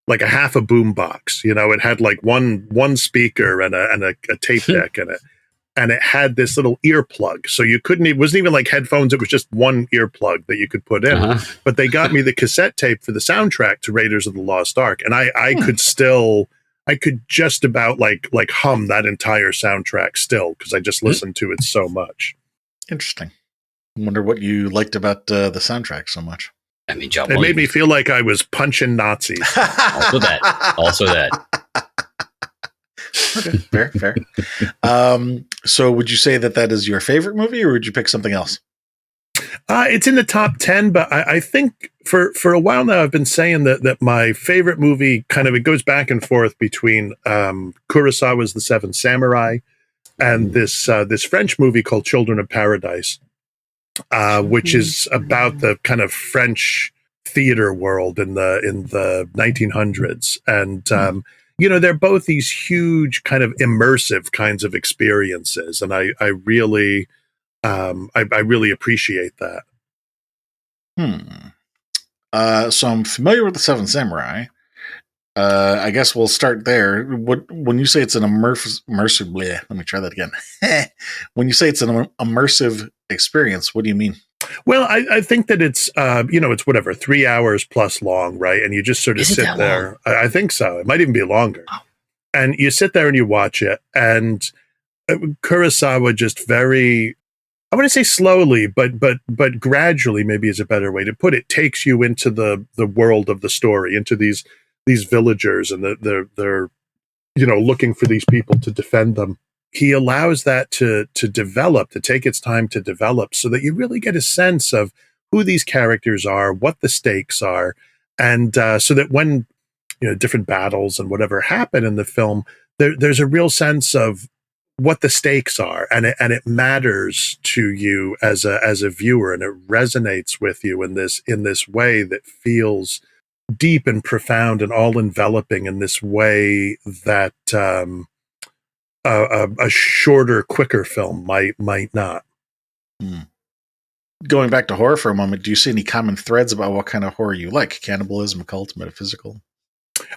like a half a boom box. It had like one speaker and a tape deck in it. And it had this little earplug. So you it wasn't even like headphones. It was just one earplug that you could put in. Uh-huh. But they got me the cassette tape for the soundtrack to Raiders of the Lost Ark. And I could just about like hum that entire soundtrack still, because I just listened to it so much. Interesting. I wonder what you liked about the soundtrack so much. I mean, John, it made me feel like I was punching Nazis. Also that. Okay, fair. So would you say that is your favorite movie, or would you pick something else? It's in the top 10, but I think for a while now I've been saying that my favorite movie it goes back and forth between Kurosawa's The Seven Samurai and this French movie called Children of Paradise, which is about the kind of French theater world in the 1900s. And they're both these huge kind of immersive kinds of experiences, and I really appreciate that. So I'm familiar with The Seven Samurai. I guess we'll start there. When you say it's an immersive, let me try that again. When you say it's an immersive experience, what do you mean? Well, I think that it's, it's whatever, 3 hours plus long, right? And you just sort of sit there. I think so. It might even be longer. Oh. And you sit there and you watch it. And Kurosawa just very, I want to say slowly, but gradually, maybe is a better way to put it, takes you into the world of the story, into these villagers, and they're looking for these people to defend them. He allows that to develop, to take its time to develop, so that you really get a sense of who these characters are, what the stakes are, and so that when different battles and whatever happen in the film, there's a real sense of what the stakes are, and it matters to you as a viewer, and it resonates with you in this way that feels deep and profound and all enveloping in this way that a shorter, quicker film might not. Going back to horror for a moment, do you see any common threads about what kind of horror you like? Cannibalism, occult, metaphysical?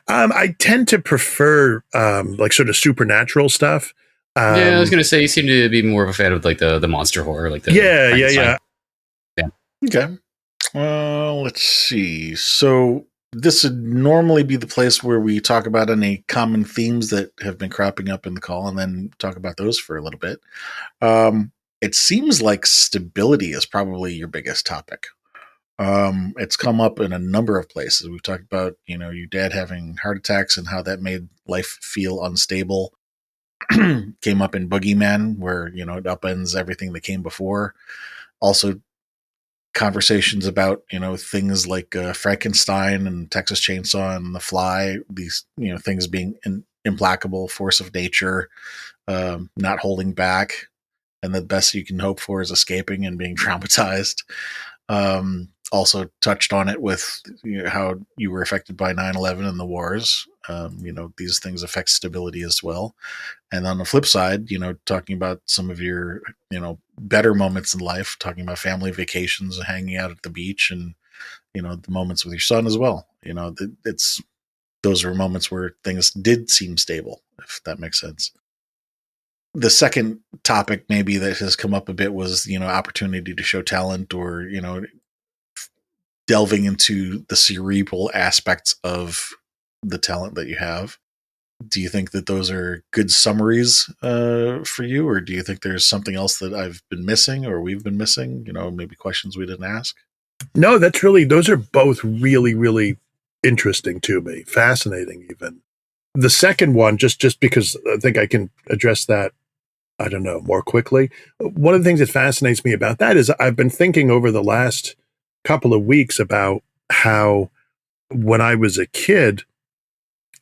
I tend to prefer like sort of supernatural stuff. Yeah, I was going to say you seem to be more of a fan of like the monster horror, like the yeah. Okay. Well, let's see. So this would normally be the place where we talk about any common themes that have been cropping up in the call, and then talk about those for a little bit. It seems like stability is probably your biggest topic. It's come up in a number of places. We've talked about, your dad having heart attacks and how that made life feel unstable. Came up in Boogeyman, where, it upends everything that came before. Also, conversations about, things like Frankenstein and Texas Chainsaw and The Fly, these, things being an implacable force of nature, not holding back. And the best you can hope for is escaping and being traumatized. Also touched on it with how you were affected by 9/11 and the wars. These things affect stability as well. And on the flip side, talking about some of your, better moments in life, talking about family vacations and hanging out at the beach and, the moments with your son as well. Those were moments where things did seem stable, if that makes sense. The second topic maybe that has come up a bit was, opportunity to show talent or, delving into the cerebral aspects of the talent that you have. Do you think that those are good summaries for you, or do you think there's something else that I've been missing or we've been missing? Maybe questions we didn't ask? No, those are both really, really interesting to me. Fascinating even. The second one, just because I think I can address that, I don't know, more quickly. One of the things that fascinates me about that is I've been thinking over the last couple of weeks about how when I was a kid,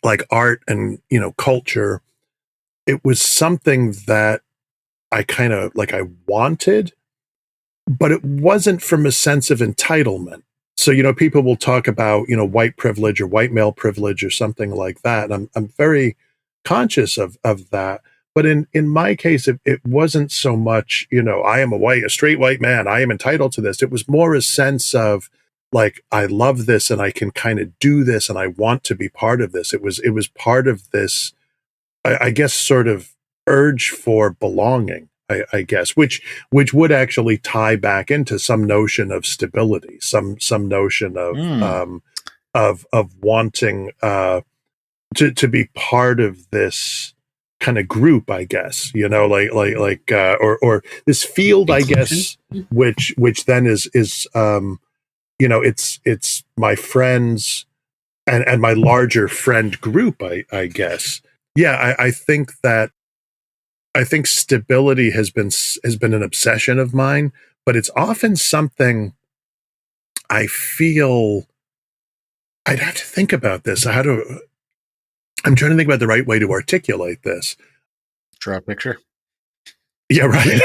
like art and, culture, it was something that I kind of like I wanted, but it wasn't from a sense of entitlement. So, people will talk about, white privilege or white male privilege or something like that. And I'm very conscious of that. But in my case, it wasn't so much, I am a straight white man, I am entitled to this. It was more a sense of like, I love this and I can kind of do this and I want to be part of this. It was part of this, I guess, sort of urge for belonging, I guess, which would actually tie back into some notion of stability, some notion of wanting to be part of this kind of group, I guess, or this field, I guess, which then is it's my friends and my larger friend group, I guess. Yeah, I think stability has been an obsession of mine, but it's often something I feel I'd have to think about this. I'm trying to think about the right way to articulate this. Draw a picture. Yeah, right.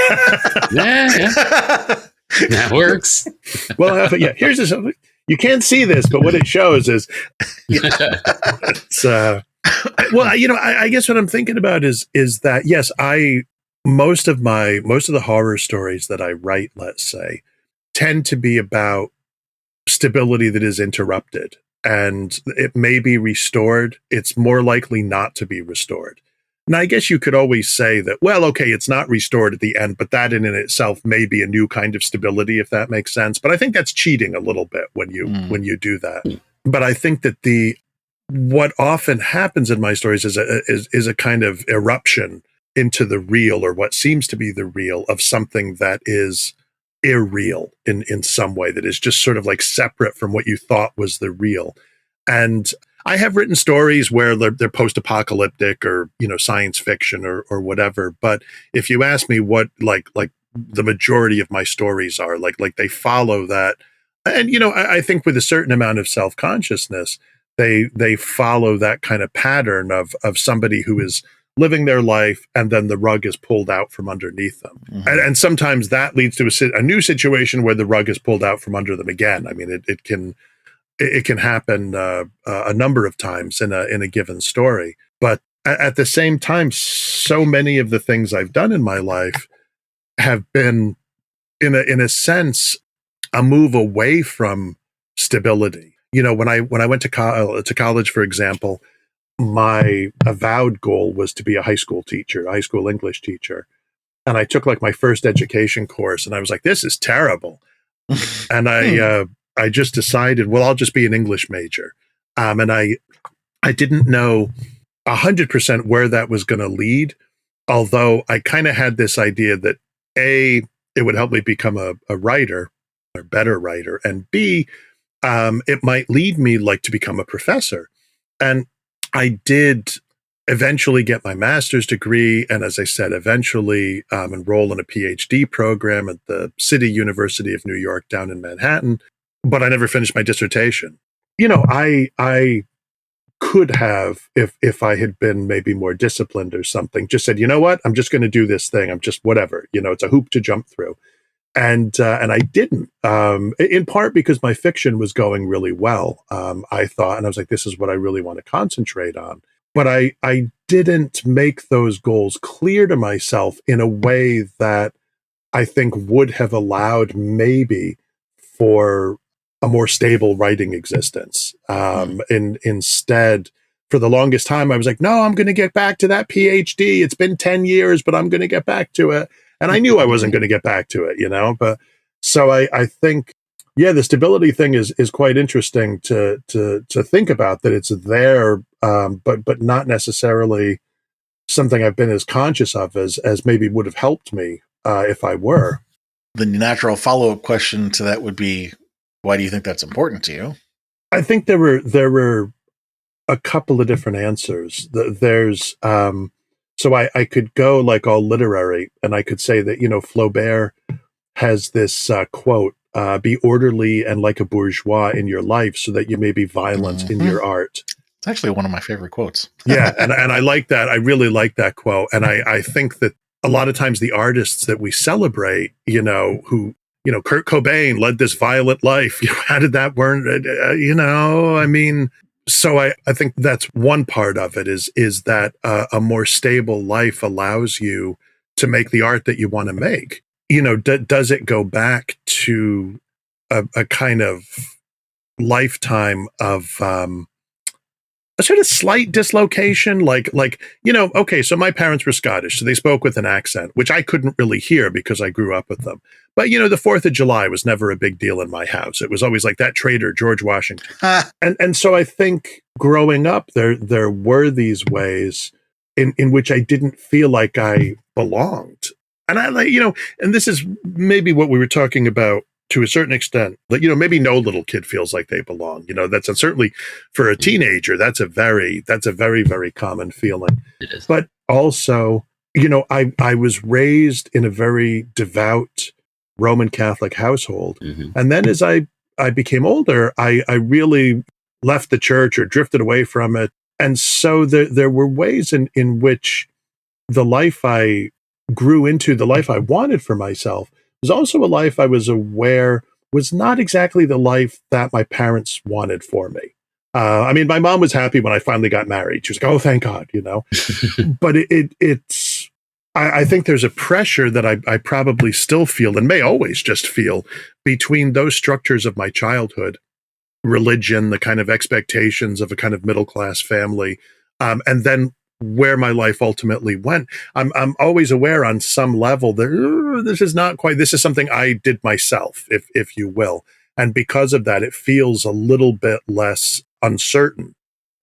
yeah. That works. Well, here's this. You can't see this, but what it shows is it's well, I guess what I'm thinking about is that, yes, most of the horror stories that I write, let's say, tend to be about stability that is interrupted, and it may be restored. It's more likely not to be restored. And I guess you could always say that, well, okay, it's not restored at the end, but that in itself may be a new kind of stability, if that makes sense. But I think that's cheating a little bit when you do that. But I think that what often happens in my stories is a kind of eruption into the real, or what seems to be the real, of something that is irreal in some way, that is just sort of like separate from what you thought was the real. And I have written stories where they're post-apocalyptic or, science fiction or whatever. But if you ask me what like the majority of my stories are, like they follow that. And, I think with a certain amount of self-consciousness, they follow that kind of pattern of somebody who is living their life, and then the rug is pulled out from underneath them. Mm-hmm. And sometimes that leads to a new situation where the rug is pulled out from under them again. I mean, it can happen a number of times in a given story. But at the same time, so many of the things I've done in my life have been, in a sense, a move away from stability. You know, when I went to college, for example, my avowed goal was to be a high school teacher, a high school English teacher. And I took like my first education course, and I was like, this is terrible. And I just decided, well, I'll just be an English major. And I didn't know 100% where that was going to lead, although I kind of had this idea that A, it would help me become a writer, or better writer, and B, it might lead me like to become a professor. And I did eventually get my master's degree, and as I said, eventually enroll in a PhD program at the City University of New York down in Manhattan, but I never finished my dissertation. You know, I could have, if I had been maybe more disciplined or something, just said, you know what, I'm just going to do this thing. I'm just whatever, you know, it's a hoop to jump through. And I didn't, in part because my fiction was going really well. I thought, and I was like, this is what I really want to concentrate on. But I didn't make those goals clear to myself in a way that I think would have allowed maybe for a more stable writing existence. Instead, for the longest time, I was like, no, I'm going to get back to that PhD. It's been 10 years, but I'm going to get back to it. And I knew I wasn't going to get back to it, you know, but so I think, yeah, the stability thing is quite interesting to think about, that it's there, but not necessarily something I've been as conscious of as maybe would have helped me if I were. The natural follow-up question to that would be, why do you think that's important to you? I think there were a couple of different answers. There's so I could go like all literary, and I could say that, you know, Flaubert has this quote, be orderly and like a bourgeois in your life so that you may be violent in your art. It's actually one of my favorite quotes. Yeah, and I like that. I really like that quote. And I think that a lot of times the artists that we celebrate, you know, who, you know, Kurt Cobain led this violent life. You know, how did that work? You know, I mean, so I think that's one part of it is that a more stable life allows you to make the art that you want to make. You know, does it go back to a kind of lifetime of a sort of slight dislocation, like, you know, okay, so my parents were Scottish, so they spoke with an accent, which I couldn't really hear because I grew up with them. But, you know, the 4th of July was never a big deal in my house. It was always like that traitor, George Washington. And so I think growing up, there were these ways in which I didn't feel like I belonged. And I, you know, and this is maybe what we were talking about to a certain extent, that, you know, maybe no little kid feels like they belong. You know, that's certainly for a teenager, that's a very, very common feeling. It is. But also, you know, I was raised in a very devout Roman Catholic household. Mm-hmm. And then as I became older, I really left the church or drifted away from it. And so there were ways in which the life I grew into, the life I wanted for myself, was also a life I was aware was not exactly the life that my parents wanted for me. I mean, my mom was happy when I finally got married. She was like, oh, thank God, you know. But it's I think there's a pressure that I probably still feel and may always just feel between those structures of my childhood, religion, the kind of expectations of a kind of middle-class family, and then where my life ultimately went. I'm always aware on some level that this is not quite, this is something I did myself, if you will. And because of that, it feels a little bit less uncertain.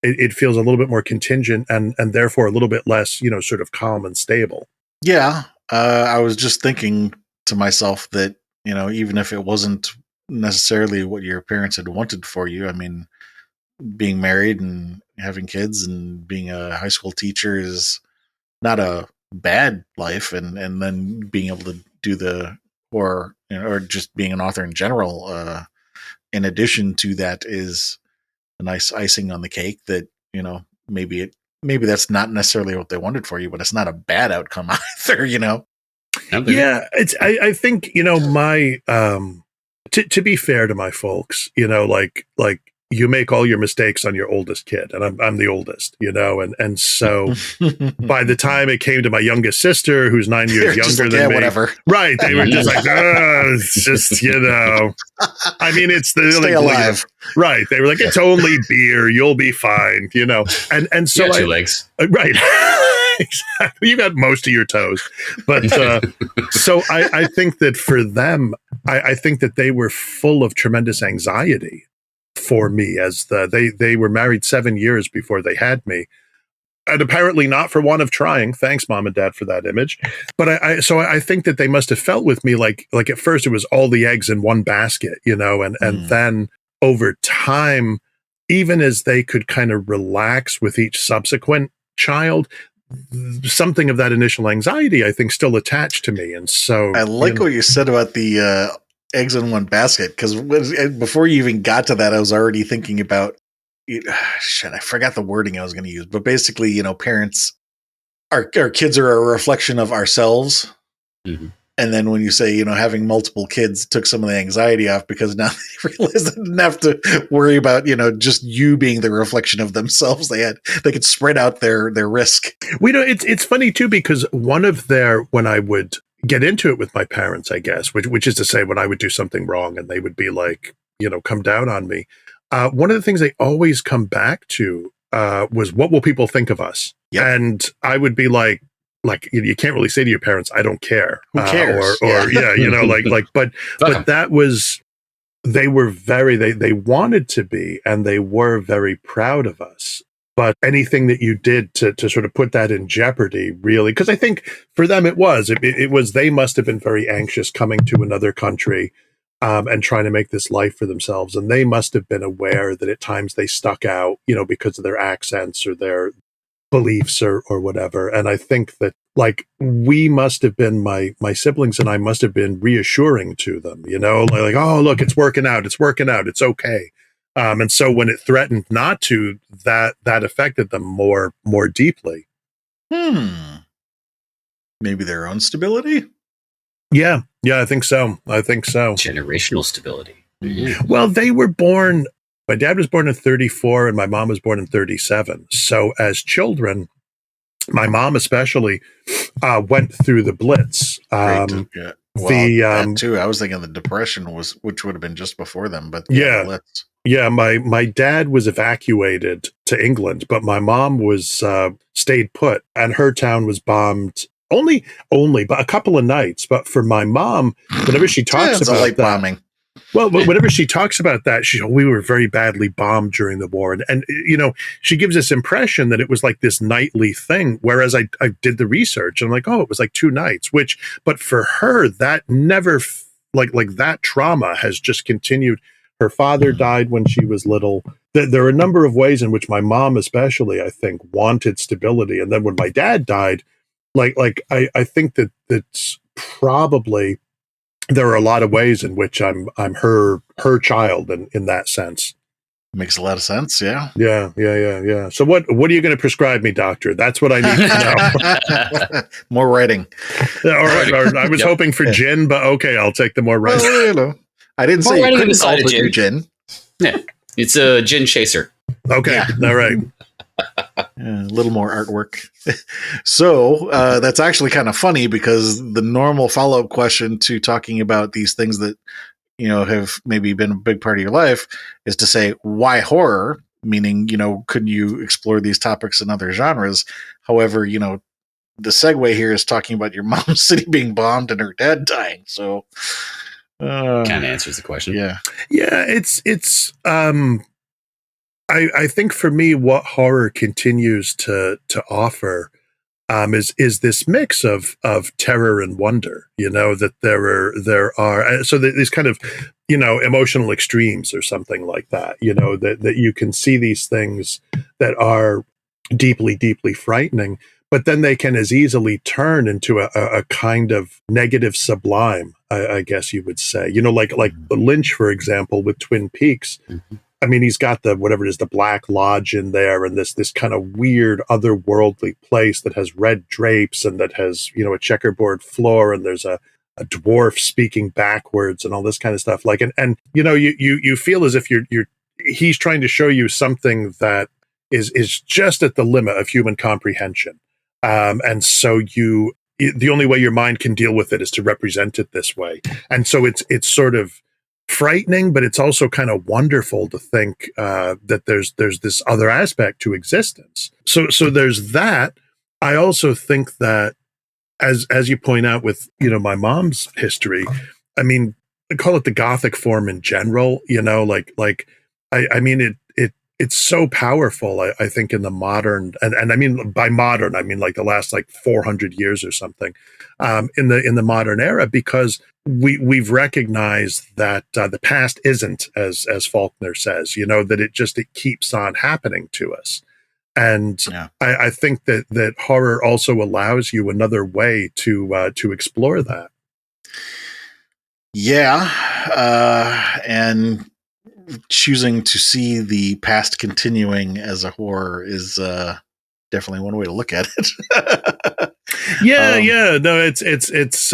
It feels a little bit more contingent and therefore a little bit less, you know, sort of calm and stable. Yeah. I was just thinking to myself that, you know, even if it wasn't necessarily what your parents had wanted for you, I mean, being married and having kids and being a high school teacher is not a bad life. And then being able to do or just being an author in general, in addition to that, is a nice icing on the cake that, you know, maybe it maybe that's not necessarily what they wanted for you, but it's not a bad outcome either, Yeah, I think, my to be fair to my folks, like you make all your mistakes on your oldest kid, and I'm the oldest, and so by the time it came to my youngest sister, who's 9 years younger than me, whatever. Right? They were just like, it's just, I mean, it's the stay alive, right? They were like, it's only beer, you'll be fine, and so you got 2 legs, right? Exactly. You got most of your toes, but so I think that for them, I think that they were full of tremendous anxiety for me, as they were married 7 years before they had me, and apparently not for want of trying. Thanks, Mom and Dad, for that image. But I think that they must have felt with me like at first it was all the eggs in one basket, and then over time, even as they could kind of relax with each subsequent child, something of that initial anxiety, I think, still attached to me. And so I like what you said about the eggs in one basket, because before you even got to that, I was already thinking about shit. I forgot the wording I was going to use, but basically, parents, our kids are a reflection of ourselves. Mm-hmm. And then when you say, having multiple kids took some of the anxiety off, because now they realize they didn't have to worry about, just you being the reflection of themselves. They could spread out their risk. It's funny too, because when I would get into it with my parents, I guess, which is to say when I would do something wrong and they would be like, come down on me. One of the things they always come back to was, what will people think of us? Yep. And I would be like, you can't really say to your parents, I don't care. Who cares? But that was, they were they wanted to be, and they were very proud of us. But anything that you did to sort of put that in jeopardy, really, because I think for them it was, they must have been very anxious coming to another country and trying to make this life for themselves. And they must have been aware that at times they stuck out, because of their accents or their beliefs or whatever. And I think that we must have been, my siblings and I must have been reassuring to them, like, oh, look, it's working out, it's okay. And so when it threatened not to, that affected them more deeply. Maybe their own stability. Yeah, I think so. Generational stability. Mm-hmm. Well, they were born. My dad was born in 1934 and my mom was born in 1937. So as children, my mom especially went through the Blitz. That too. I was thinking the Depression which would have been just before them, but yeah. Blitz. Yeah, my dad was evacuated to England, but my mom was stayed put, and her town was bombed only but a couple of nights. But for my mom, whenever she talks about light bombing. Well, whenever she talks about that, we were very badly bombed during the war. And she gives this impression that it was like this nightly thing, whereas I did the research and I'm like, oh, it was like 2 nights, but for her, that never, like that trauma has just continued. Her father died when she was little. There are a number of ways in which my mom, especially, I think, wanted stability. And then when my dad died, I think that's probably, there are a lot of ways in which I'm her child in that sense. Makes a lot of sense. Yeah. Yeah. So what are you going to prescribe me, doctor? That's what I need to know. More writing. Or I was hoping for gin, but okay, I'll take the more writing. Well, I didn't say you couldn't also do gin. Yeah, it's a gin chaser. Okay, all right. A little more artwork. So that's actually kind of funny, because the normal follow-up question to talking about these things that have maybe been a big part of your life is to say, why horror? Meaning, couldn't you explore these topics in other genres? However, the segue here is talking about your mom's city being bombed and her dad dying. So kind of answers the question. Yeah. It's I think for me, what horror continues to offer is this mix of terror and wonder. That there are so these kind of emotional extremes or something like that. That you can see these things that are deeply, deeply frightening, but then they can as easily turn into a kind of negative sublime, I guess you would say. Like Lynch, for example, with Twin Peaks. Mm-hmm. I mean, he's got the whatever it is, the Black Lodge in there, and this kind of weird otherworldly place that has red drapes and that has, you know, a checkerboard floor, and there's a dwarf speaking backwards and all this kind of stuff. Like, and you know, you feel as if he's trying to show you something that is just at the limit of human comprehension. And so the only way your mind can deal with it is to represent it this way. And so it's sort of frightening, but it's also kind of wonderful to think that there's this other aspect to existence. So there's that. I also think that, as you point out with, you know, my mom's history, I mean, I call it the Gothic form in general, you know, like I mean, it's so powerful, I think, in the modern, and I mean, by modern, I mean like the last like 400 years or something, in the modern era, because we've recognized that the past isn't, as Faulkner says, you know, that it keeps on happening to us. And I think that horror also allows you another way to explore that. Yeah. And choosing to see the past continuing as a horror is definitely one way to look at it. Yeah. No, it's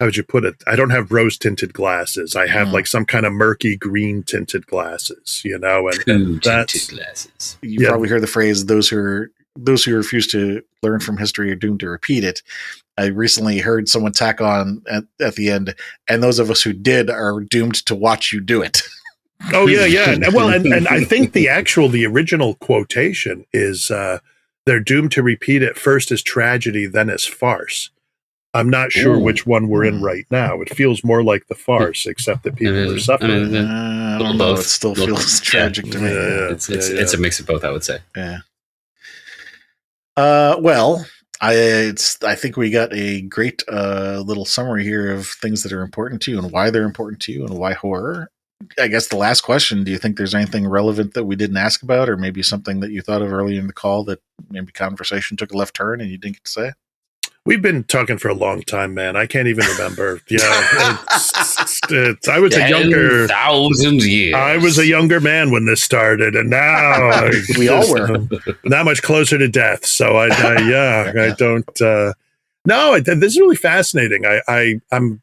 how would you put it? I don't have rose tinted glasses. I have like some kind of murky green tinted glasses, you know, and that's glasses. You probably hear the phrase, those who refuse to learn from history are doomed to repeat it. I recently heard someone tack on at the end, and those of us who did are doomed to watch you do it. Oh yeah. Well, and I think the original quotation is they're doomed to repeat it first as tragedy, then as farce. I'm not sure which one we're in right now. It feels more like the farce, except that people are suffering. I don't know. It still feels tragic to me. It's a mix of both, I would say. Yeah. Well, I think we got a great little summary here of things that are important to you and why they're important to you and why horror. I guess the last question, do you think there's anything relevant that we didn't ask about, or maybe something that you thought of earlier in the call that maybe conversation took a left turn and you didn't get to say? We've been talking for a long time, man. I can't even remember. Yeah, I was a younger 10,000 years. I was a younger man when this started, and now we all were not much closer to death. So I don't. No, this is really fascinating. I'm.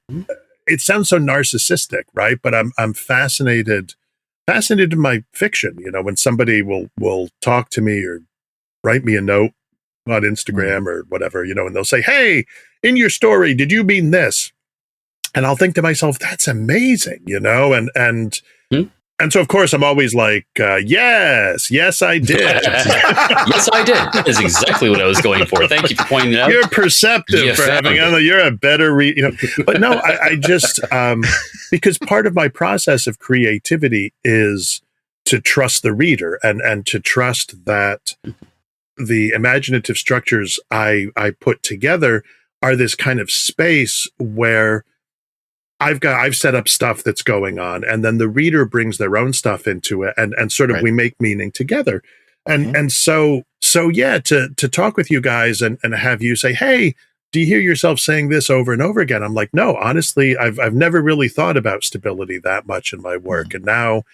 It sounds so narcissistic, right? But I'm fascinated in my fiction. You know, when somebody will talk to me or write me a note on Instagram or whatever, you know, and they'll say, "Hey, in your story, did you mean this?" And I'll think to myself, "That's amazing," you know, and so of course I'm always like, yes, I did. Yes, I did. That is exactly what I was going for. Thank you for pointing it out. You're perceptive for having, you're a better you know. But no, I just because part of my process of creativity is to trust the reader and to trust that the imaginative structures I put together are this kind of space where I've set up stuff that's going on, and then the reader brings their own stuff into it, and sort of we make meaning together. And so yeah, to talk with you guys and have you say, "Hey, do you hear yourself saying this over and over again?" I'm like, "No, honestly, I've never really thought about stability that much in my work, and now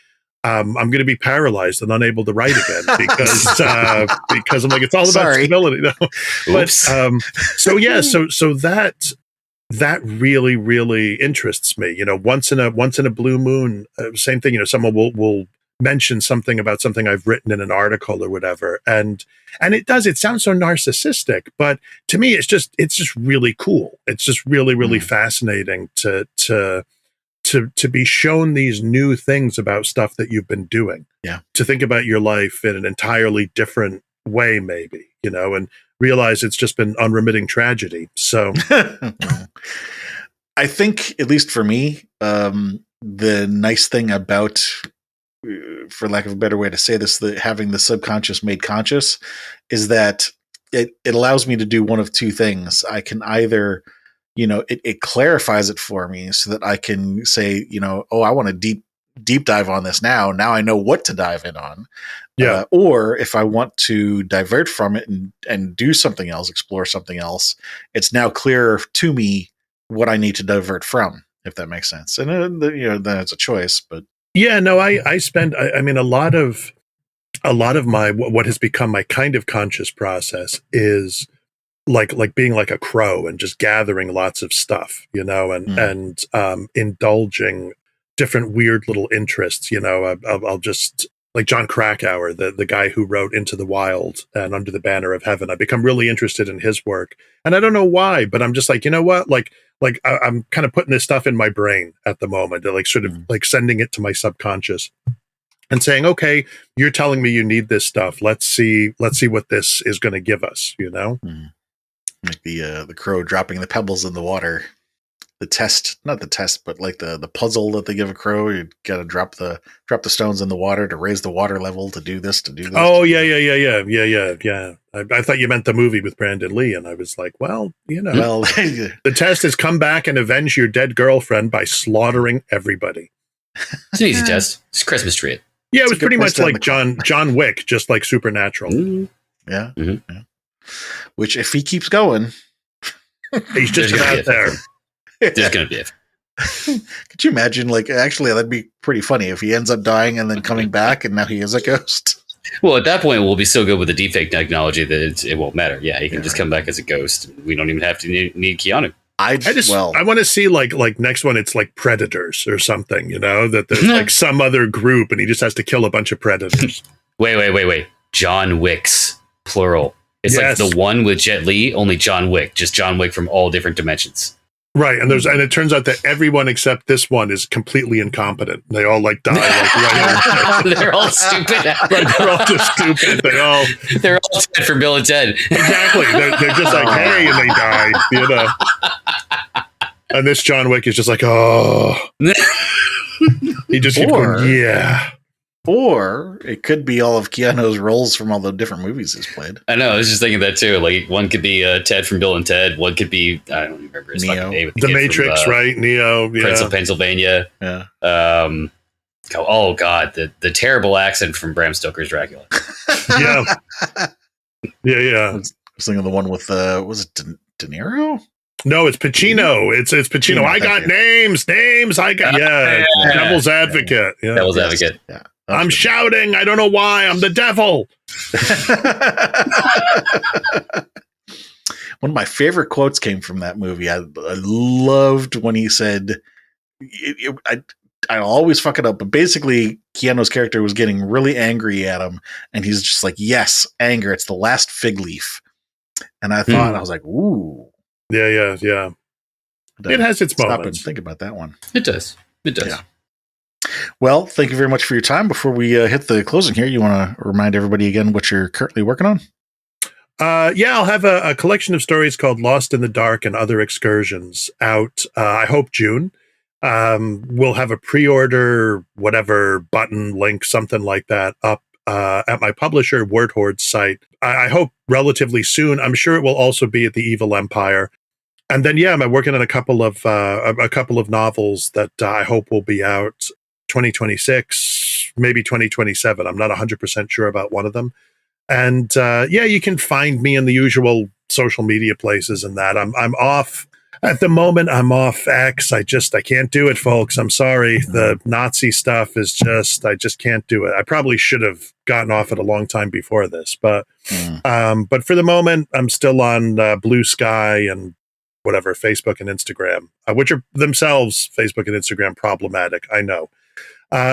I'm going to be paralyzed and unable to write again because I'm like, it's all about stability." No. But so yeah, so that really, really interests me. You know, once in a blue moon, same thing. You know, someone will mention something about something I've written in an article or whatever, and it sounds so narcissistic, but to me, it's just really cool. It's just really, really fascinating to be shown these new things about stuff that you've been doing. Yeah, to think about your life in an entirely different way, maybe, you know, and realize it's just been unremitting tragedy. So I think, at least for me, the nice thing about, for lack of a better way to say this, having the subconscious made conscious is that it allows me to do one of two things. I can either, you know, it clarifies it for me so that I can say, you know, oh, I want to deep dive on this now. Now I know what to dive in on. Yeah. Or if I want to divert from it and do something else, explore something else, it's now clearer to me what I need to divert from, if that makes sense. And you know, then it's a choice. But Yeah, no, I spend, I mean, a lot of my, what has become my kind of conscious process is like being like a crow and just gathering lots of stuff, and indulging different weird little interests. I'll just, like John Krakauer, the guy who wrote Into the Wild and Under the Banner of Heaven. I become really interested in his work, and I don't know why, but I'm just like, you know what, I'm kind of putting this stuff in my brain at the moment, like sort of like sending it to my subconscious and saying, okay, you're telling me you need this stuff. Let's see what this is going to give us, Like the crow dropping the pebbles in the water. Not the test, but like the puzzle that they give a crow. You got to drop the stones in the water to raise the water level to do this. Oh, yeah. I thought you meant the movie with Brandon Lee, and I was like, well, the test is come back and avenge your dead girlfriend by slaughtering everybody. It's an easy test. It's a Christmas tree. Yeah, it was pretty much like John Wick, just like supernatural. Mm-hmm. Yeah. Which, if he keeps going, he's just about there. There's going to be it. Could you imagine? Like, actually, that'd be pretty funny if he ends up dying and then coming back, and now he is a ghost. Well, at that point, we'll be so good with the deepfake technology that it won't matter. Yeah, he can just come back as a ghost. We don't even have to need Keanu. I want to see like next one. It's like Predators or something. That there's like some other group, and he just has to kill a bunch of predators. Wait. John Wicks, plural. It's like the one with Jet Li, only John Wick, just John Wick from all different dimensions. Right, and it turns out that everyone except this one is completely incompetent. They all like die. Right. They're all stupid. They're all just stupid. They're all Ted from Bill and Ted. Exactly. They're just like, hey, and they die. And this John Wick is just like, oh. He just keeps going, yeah. Or it could be all of Keanu's roles from all the different movies he's played. I know. I was just thinking that too. Like, one could be Ted from Bill and Ted. One could be, I don't remember his fucking name. The Matrix, right? Neo. Yeah. Prince of Pennsylvania. Yeah. Oh God, the terrible accent from Bram Stoker's Dracula. Yeah. Yeah. I was thinking of the one with was it De Niro? No, it's Pacino. It's Pacino. I got names. I got Devil's Advocate. Yeah. Devil's Advocate. Yeah. I'm shouting. I don't know why. I'm the devil. One of my favorite quotes came from that movie. I loved when he said, I always fuck it up, but basically Keanu's character was getting really angry at him, and he's just like, yes, anger. It's the last fig leaf. And I thought, I was like, ooh. Yeah. It has its moments. Stop and think about that one. It does. Yeah. Well, thank you very much for your time. Before we hit the closing here, you want to remind everybody again what you're currently working on? I'll have a collection of stories called Lost in the Dark and Other Excursions out, I hope, June. We'll have a pre-order, whatever, button, link, something like that up at my publisher, Word Horde's site. I hope relatively soon. I'm sure it will also be at the Evil Empire. And then, I'm working on a couple of novels that I hope will be out 2026, maybe 2027. I'm not 100% sure about one of them. And you can find me in the usual social media places and that. I'm off at the moment. I'm off X. I can't do it, folks. I'm sorry. The Nazi stuff is I just can't do it. I probably should have gotten off it a long time before this, but for the moment, I'm still on Blue Sky and whatever, Facebook and Instagram, which are themselves, Facebook and Instagram, problematic. I know.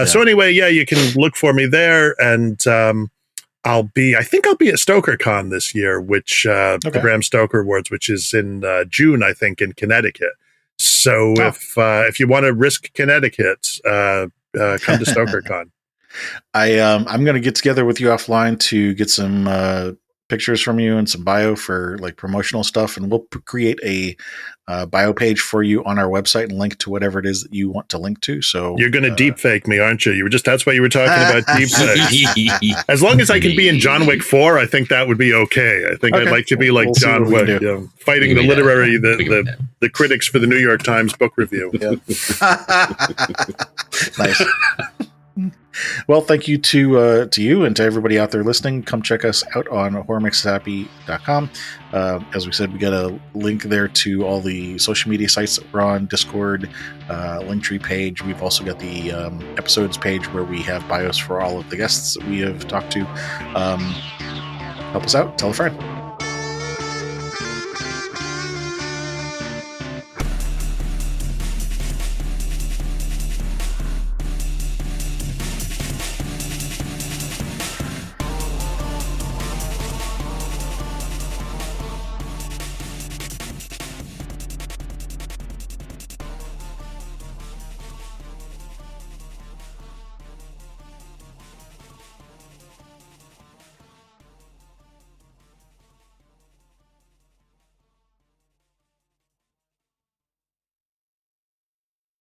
So anyway, you can look for me there, and I think I'll be at StokerCon this year, which the Bram Stoker Awards, which is in June, I think, in Connecticut. So if you want to risk Connecticut, come to StokerCon. I'm going to get together with you offline to get some pictures from you and some bio for like promotional stuff, and we'll create a bio page for you on our website and link to whatever it is that you want to link to. So you're going to deep fake me, aren't you? That's why you were talking about deep fake. As long as I can be in John Wick 4, I think that would be okay. I think I'd like to be like John Wick, fighting the literary, the critics for the New York Times book review. Nice. Well, thank you to you and to everybody out there listening. Come check us out on horrormakeshappy.com. As we said, we got a link there to all the social media sites that we're on, Discord, Linktree page. We've also got the episodes page where we have bios for all of the guests that we have talked to. Help us out. Tell a friend.